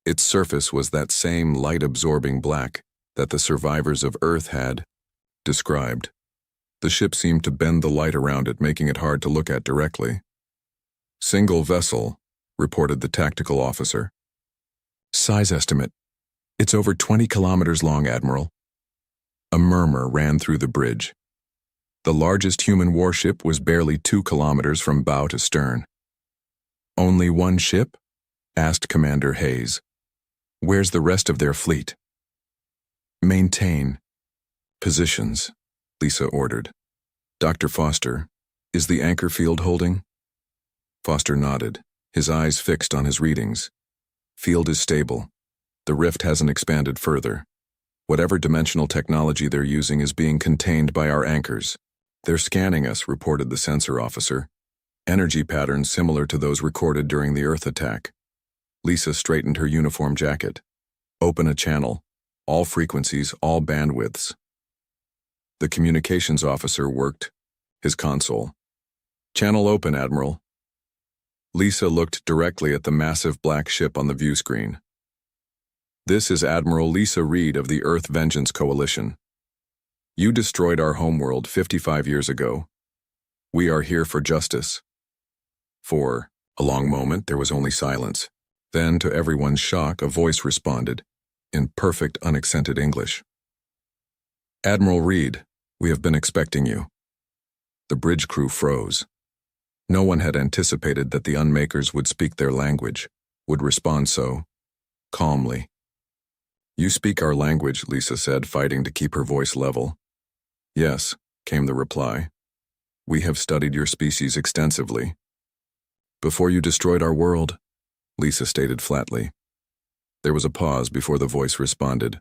Its surface was that same light-absorbing black that the survivors of Earth had described. The ship seemed to bend the light around it, making it hard to look at directly. "Single vessel," reported the tactical officer. "Size estimate. It's over 20 kilometers long, Admiral." A murmur ran through the bridge. The largest human warship was barely 2 kilometers from bow to stern. "Only one ship?" asked Commander Hayes. "Where's the rest of their fleet?" "Maintain positions," Lisa ordered. "Dr. Foster, is the anchor field holding?" Foster nodded, his eyes fixed on his readings. "Field is stable. The rift hasn't expanded further. Whatever dimensional technology they're using is being contained by our anchors. They're scanning us," reported the sensor officer. "Energy patterns similar to those recorded during the Earth attack." Lisa straightened her uniform jacket. "Open a channel. All frequencies, all bandwidths." The communications officer worked his console. "Channel open, Admiral." Lisa looked directly at the massive black ship on the view screen. "This is Admiral Lisa Reed of the Earth Vengeance Coalition. You destroyed our homeworld 55 years ago. We are here for justice." For a long moment, there was only silence. Then, to everyone's shock, a voice responded, in perfect, unaccented English. "Admiral Reed, we have been expecting you." The bridge crew froze. No one had anticipated that the Unmakers would speak their language, would respond so calmly. "You speak our language," Lisa said, fighting to keep her voice level. "Yes," came the reply. "We have studied your species extensively." "Before you destroyed our world," Lisa stated flatly. There was a pause before the voice responded.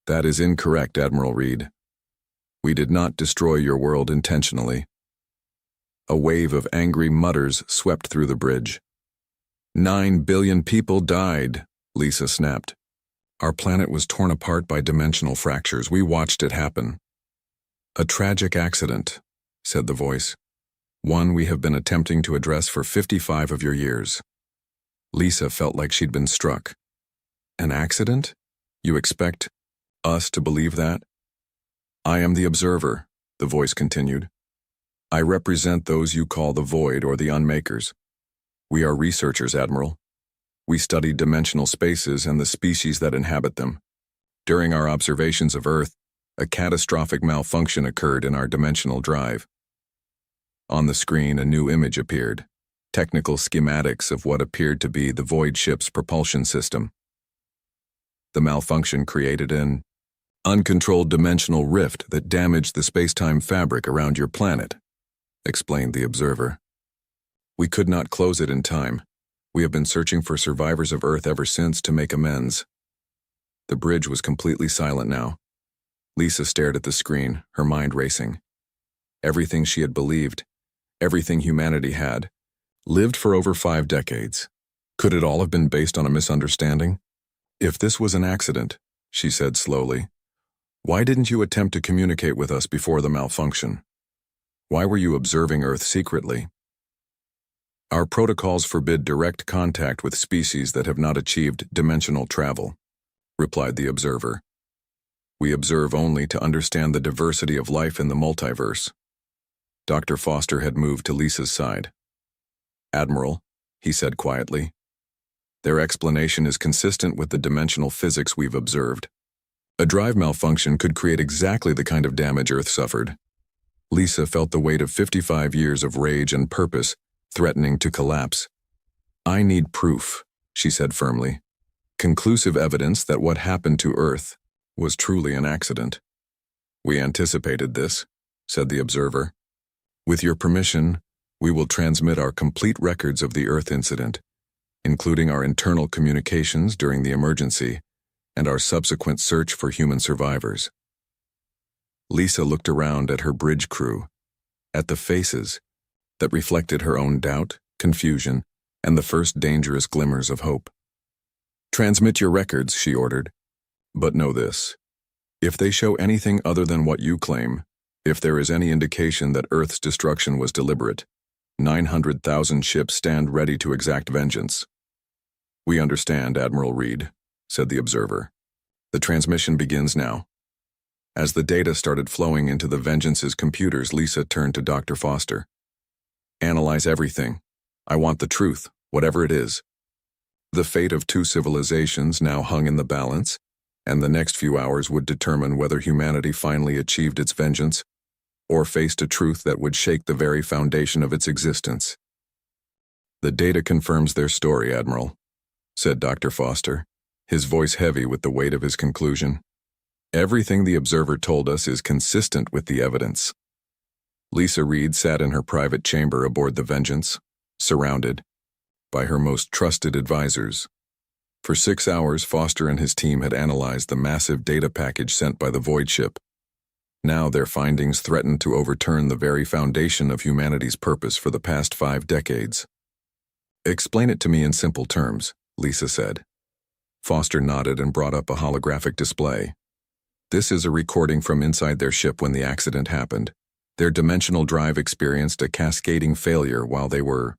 "That is incorrect, Admiral Reed. We did not destroy your world intentionally." A wave of angry mutters swept through the bridge. 9 billion people died," Lisa snapped. "Our planet was torn apart by dimensional fractures. We watched it happen." "A tragic accident," said the voice. "One we have been attempting to address for 55 of your years." Lisa felt like she'd been struck. "An accident? You expect us to believe that?" "I am the observer," the voice continued. "I represent those you call the Void or the Unmakers. We are researchers, Admiral. We study dimensional spaces and the species that inhabit them. During our observations of Earth, a catastrophic malfunction occurred in our dimensional drive." On the screen, a new image appeared, technical schematics of what appeared to be the Void ship's propulsion system. The malfunction created an uncontrolled dimensional rift that damaged the space-time fabric around your planet, explained the observer. "We could not close it in time. We have been searching for survivors of Earth ever since to make amends." The bridge was completely silent now. Lisa stared at the screen, her mind racing. Everything she had believed, everything humanity had, lived for over 5 decades. Could it all have been based on a misunderstanding? "If this was an accident," she said slowly, "why didn't you attempt to communicate with us before the malfunction? Why were you observing Earth secretly?" "Our protocols forbid direct contact with species that have not achieved dimensional travel. replied the observer. We observe only to understand the diversity of life in the multiverse. Dr. Foster had moved to Lisa's side. Admiral, he said quietly, their explanation is consistent with the dimensional physics we've observed. A drive malfunction could create exactly the kind of damage Earth suffered. Lisa felt the weight of 55 years of rage and purpose threatening to collapse. I need proof, she said firmly. Conclusive evidence that what happened to Earth was truly an accident. We anticipated this, said the observer. With your permission, we will transmit our complete records of the Earth incident, including our internal communications during the emergency and our subsequent search for human survivors. Lisa looked around at her bridge crew, at the faces that reflected her own doubt, confusion, and the first dangerous glimmers of hope. Transmit your records, she ordered. But know this. If they show anything other than what you claim, if there is any indication that Earth's destruction was deliberate, 900,000 ships stand ready to exact vengeance. We understand, Admiral Reed, said the observer. The transmission begins now. As the data started flowing into the Vengeance's computers, Lisa turned to Dr. Foster. Analyze everything. I want the truth, whatever it is. The fate of two civilizations now hung in the balance, and the next few hours would determine whether humanity finally achieved its vengeance or faced a truth that would shake the very foundation of its existence. The data confirms their story, Admiral, said Dr. Foster, his voice heavy with the weight of his conclusion. Everything the observer told us is consistent with the evidence. Lisa Reed sat in her private chamber aboard the Vengeance, surrounded by her most trusted advisors. For 6 hours, Foster and his team had analyzed the massive data package sent by the Void ship. Now their findings threatened to overturn the very foundation of humanity's purpose for the past 5 decades. Explain it to me in simple terms, Lisa said. Foster nodded and brought up a holographic display. This is a recording from inside their ship when the accident happened. Their dimensional drive experienced a cascading failure while they were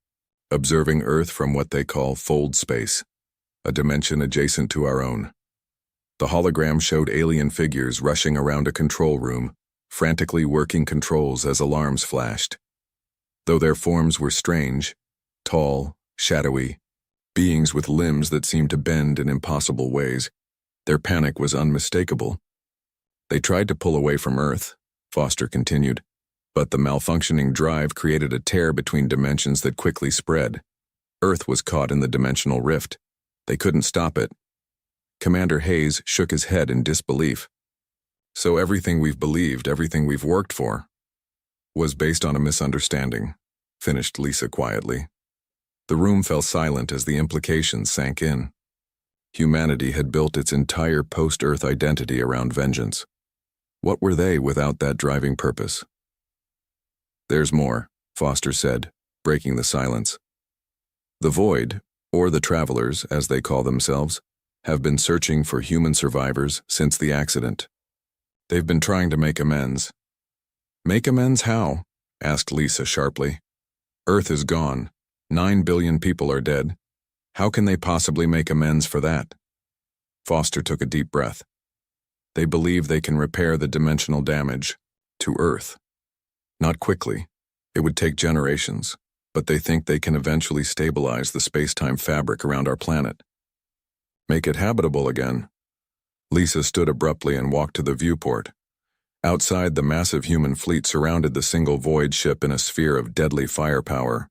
observing Earth from what they call fold space, a dimension adjacent to our own. The hologram showed alien figures rushing around a control room, frantically working controls as alarms flashed. Though their forms were strange, tall, shadowy, beings with limbs that seemed to bend in impossible ways, their panic was unmistakable. They tried to pull away from Earth, Foster continued, but the malfunctioning drive created a tear between dimensions that quickly spread. Earth was caught in the dimensional rift. They couldn't stop it. Commander Hayes shook his head in disbelief. So everything we've believed, everything we've worked for, was based on a misunderstanding, finished Lisa quietly. The room fell silent as the implications sank in. Humanity had built its entire post-Earth identity around vengeance. What were they without that driving purpose? There's more, Foster said, breaking the silence. The Void, or the Travelers, as they call themselves, have been searching for human survivors since the accident. They've been trying to make amends. Make amends how? Asked Lisa sharply. Earth is gone. 9 billion people are dead. How can they possibly make amends for that? Foster took a deep breath. They believe they can repair the dimensional damage to Earth. Not quickly. It would take generations, but they think they can eventually stabilize the space-time fabric around our planet. Make it habitable again. Lisa stood abruptly and walked to the viewport. Outside, the massive human fleet surrounded the single Void ship in a sphere of deadly firepower.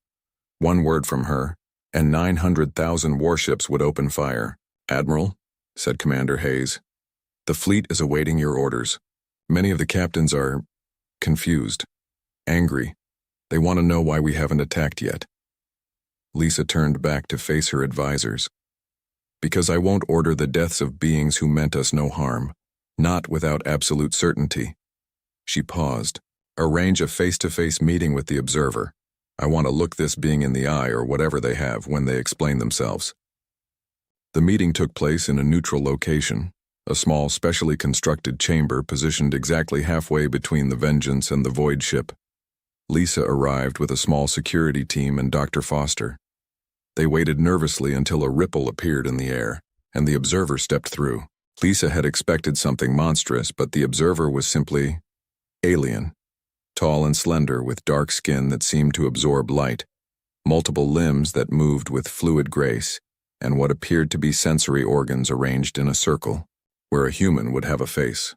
One word from her, and 900,000 warships would open fire. Admiral, said Commander Hayes, the fleet is awaiting your orders. Many of the captains are confused, angry. They want to know why we haven't attacked yet. Lisa turned back to face her advisors. Because I won't order the deaths of beings who meant us no harm, not without absolute certainty. She paused. Arrange a face-to-face meeting with the observer. I want to look this being in the eye or whatever they have when they explain themselves. The meeting took place in a neutral location, a small specially constructed chamber positioned exactly halfway between the Vengeance and the Void ship. Lisa arrived with a small security team and Dr. Foster. They waited nervously until a ripple appeared in the air, and the observer stepped through. Lisa had expected something monstrous, but the observer was simply alien, tall and slender with dark skin that seemed to absorb light, multiple limbs that moved with fluid grace, and what appeared to be sensory organs arranged in a circle, where a human would have a face.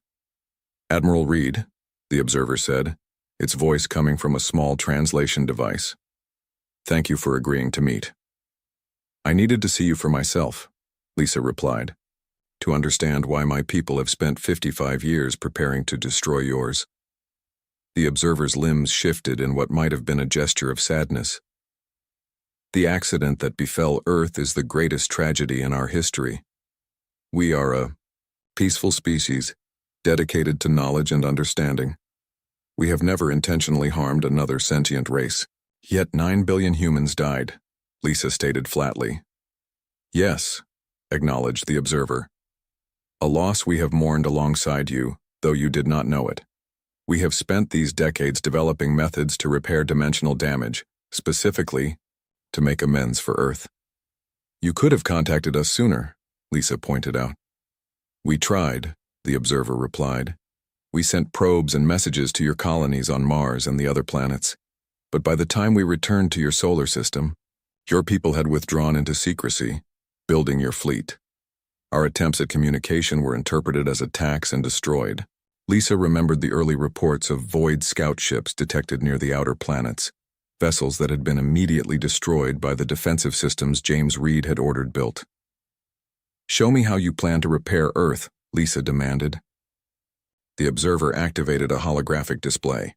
"Admiral Reed," the observer said, its voice coming from a small translation device. "Thank you for agreeing to meet." "I needed to see you for myself," Lisa replied, "to understand why my people have spent 55 years preparing to destroy yours." The observer's limbs shifted in what might have been a gesture of sadness. "The accident that befell Earth is the greatest tragedy in our history. We are a peaceful species, dedicated to knowledge and understanding. We have never intentionally harmed another sentient race. Yet 9 billion humans died," Lisa stated flatly. "Yes," acknowledged the observer. "A loss we have mourned alongside you, though you did not know it. We have spent these decades developing methods to repair dimensional damage, specifically, to make amends for Earth." "You could have contacted us sooner," Lisa pointed out. "We tried," the observer replied. "We sent probes and messages to your colonies on Mars and the other planets. But by the time we returned to your solar system, your people had withdrawn into secrecy, building your fleet. Our attempts at communication were interpreted as attacks and destroyed." Lisa remembered the early reports of void scout ships detected near the outer planets, vessels that had been immediately destroyed by the defensive systems James Reed had ordered built. "Show me how you plan to repair Earth," Lisa demanded. The observer activated a holographic display.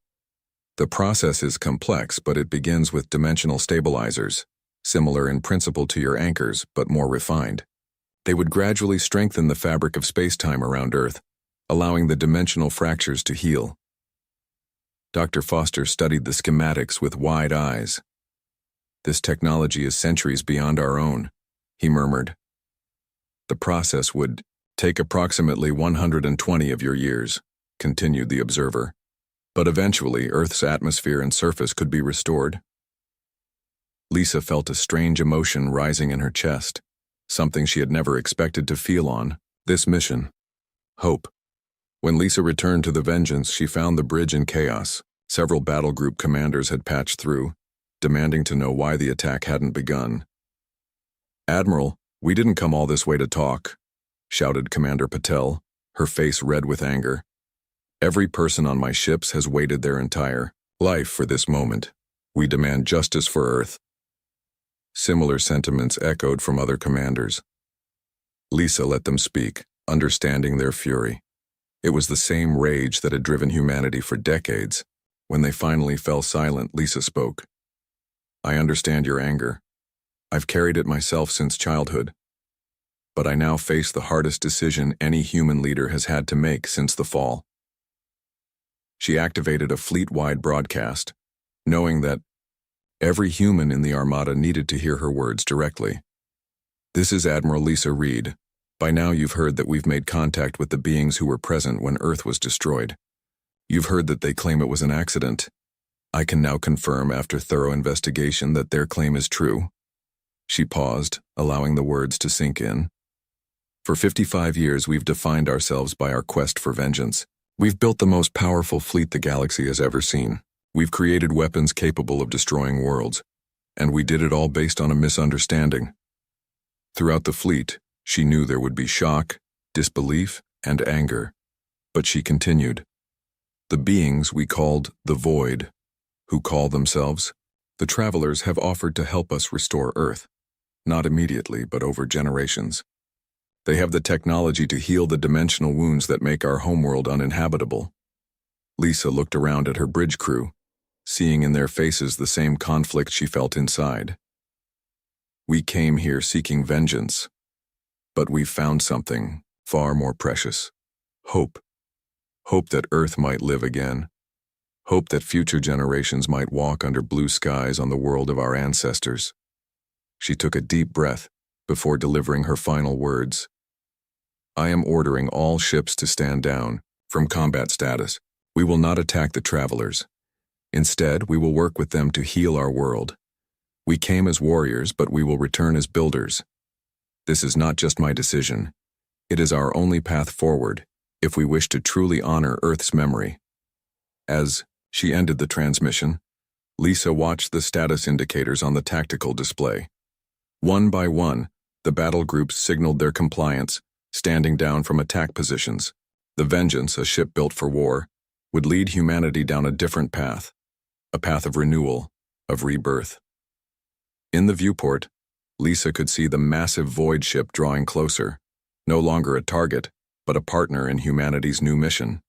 "The process is complex, but it begins with dimensional stabilizers, similar in principle to your anchors, but more refined. They would gradually strengthen the fabric of space-time around Earth, allowing the dimensional fractures to heal." Dr. Foster studied the schematics with wide eyes. "This technology is centuries beyond our own," he murmured. "The process would take approximately 120 of your years," continued the observer. "But eventually, Earth's atmosphere and surface could be restored." Lisa felt a strange emotion rising in her chest, something she had never expected to feel on this mission. Hope. When Lisa returned to the Vengeance, she found the bridge in chaos. Several battle group commanders had patched through, demanding to know why the attack hadn't begun. "Admiral, we didn't come all this way to talk," shouted Commander Patel, her face red with anger. "Every person on my ships has waited their entire life for this moment. We demand justice for Earth." Similar sentiments echoed from other commanders. Lisa let them speak, understanding their fury. It was the same rage that had driven humanity for decades. When they finally fell silent, Lisa spoke. "I understand your anger. I've carried it myself since childhood. But I now face the hardest decision any human leader has had to make since the fall." She activated a fleet-wide broadcast, knowing that every human in the Armada needed to hear her words directly. "This is Admiral Lisa Reed. By now you've heard that we've made contact with the beings who were present when Earth was destroyed. You've heard that they claim it was an accident. I can now confirm after thorough investigation that their claim is true." She paused, allowing the words to sink in. "For 55 years we've defined ourselves by our quest for vengeance. We've built the most powerful fleet the galaxy has ever seen. We've created weapons capable of destroying worlds, and we did it all based on a misunderstanding." Throughout the fleet, she knew there would be shock, disbelief, and anger, but she continued. "The beings we called the Void, who call themselves the Travelers, have offered to help us restore Earth, not immediately, but over generations. They have the technology to heal the dimensional wounds that make our homeworld uninhabitable." Lisa looked around at her bridge crew, seeing in their faces the same conflict she felt inside. "We came here seeking vengeance, but we've found something far more precious. Hope. Hope that Earth might live again. Hope that future generations might walk under blue skies on the world of our ancestors." She took a deep breath before delivering her final words. "I am ordering all ships to stand down from combat status. We will not attack the Travelers. Instead, we will work with them to heal our world. We came as warriors, but we will return as builders. This is not just my decision. It is our only path forward, if we wish to truly honor Earth's memory. As she ended the transmission, Lisa watched the status indicators on the tactical display. One by one, the battle groups signaled their compliance, standing down from attack positions. The Vengeance, a ship built for war, would lead humanity down a different path, a path of renewal, of rebirth. In the viewport, Lisa could see the massive Void ship drawing closer, no longer a target, but a partner in humanity's new mission.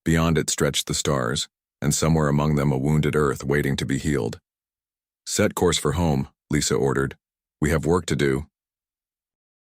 Beyond it stretched the stars, and somewhere among them a wounded Earth waiting to be healed. "Set course for home," Lisa ordered. "We have work to do."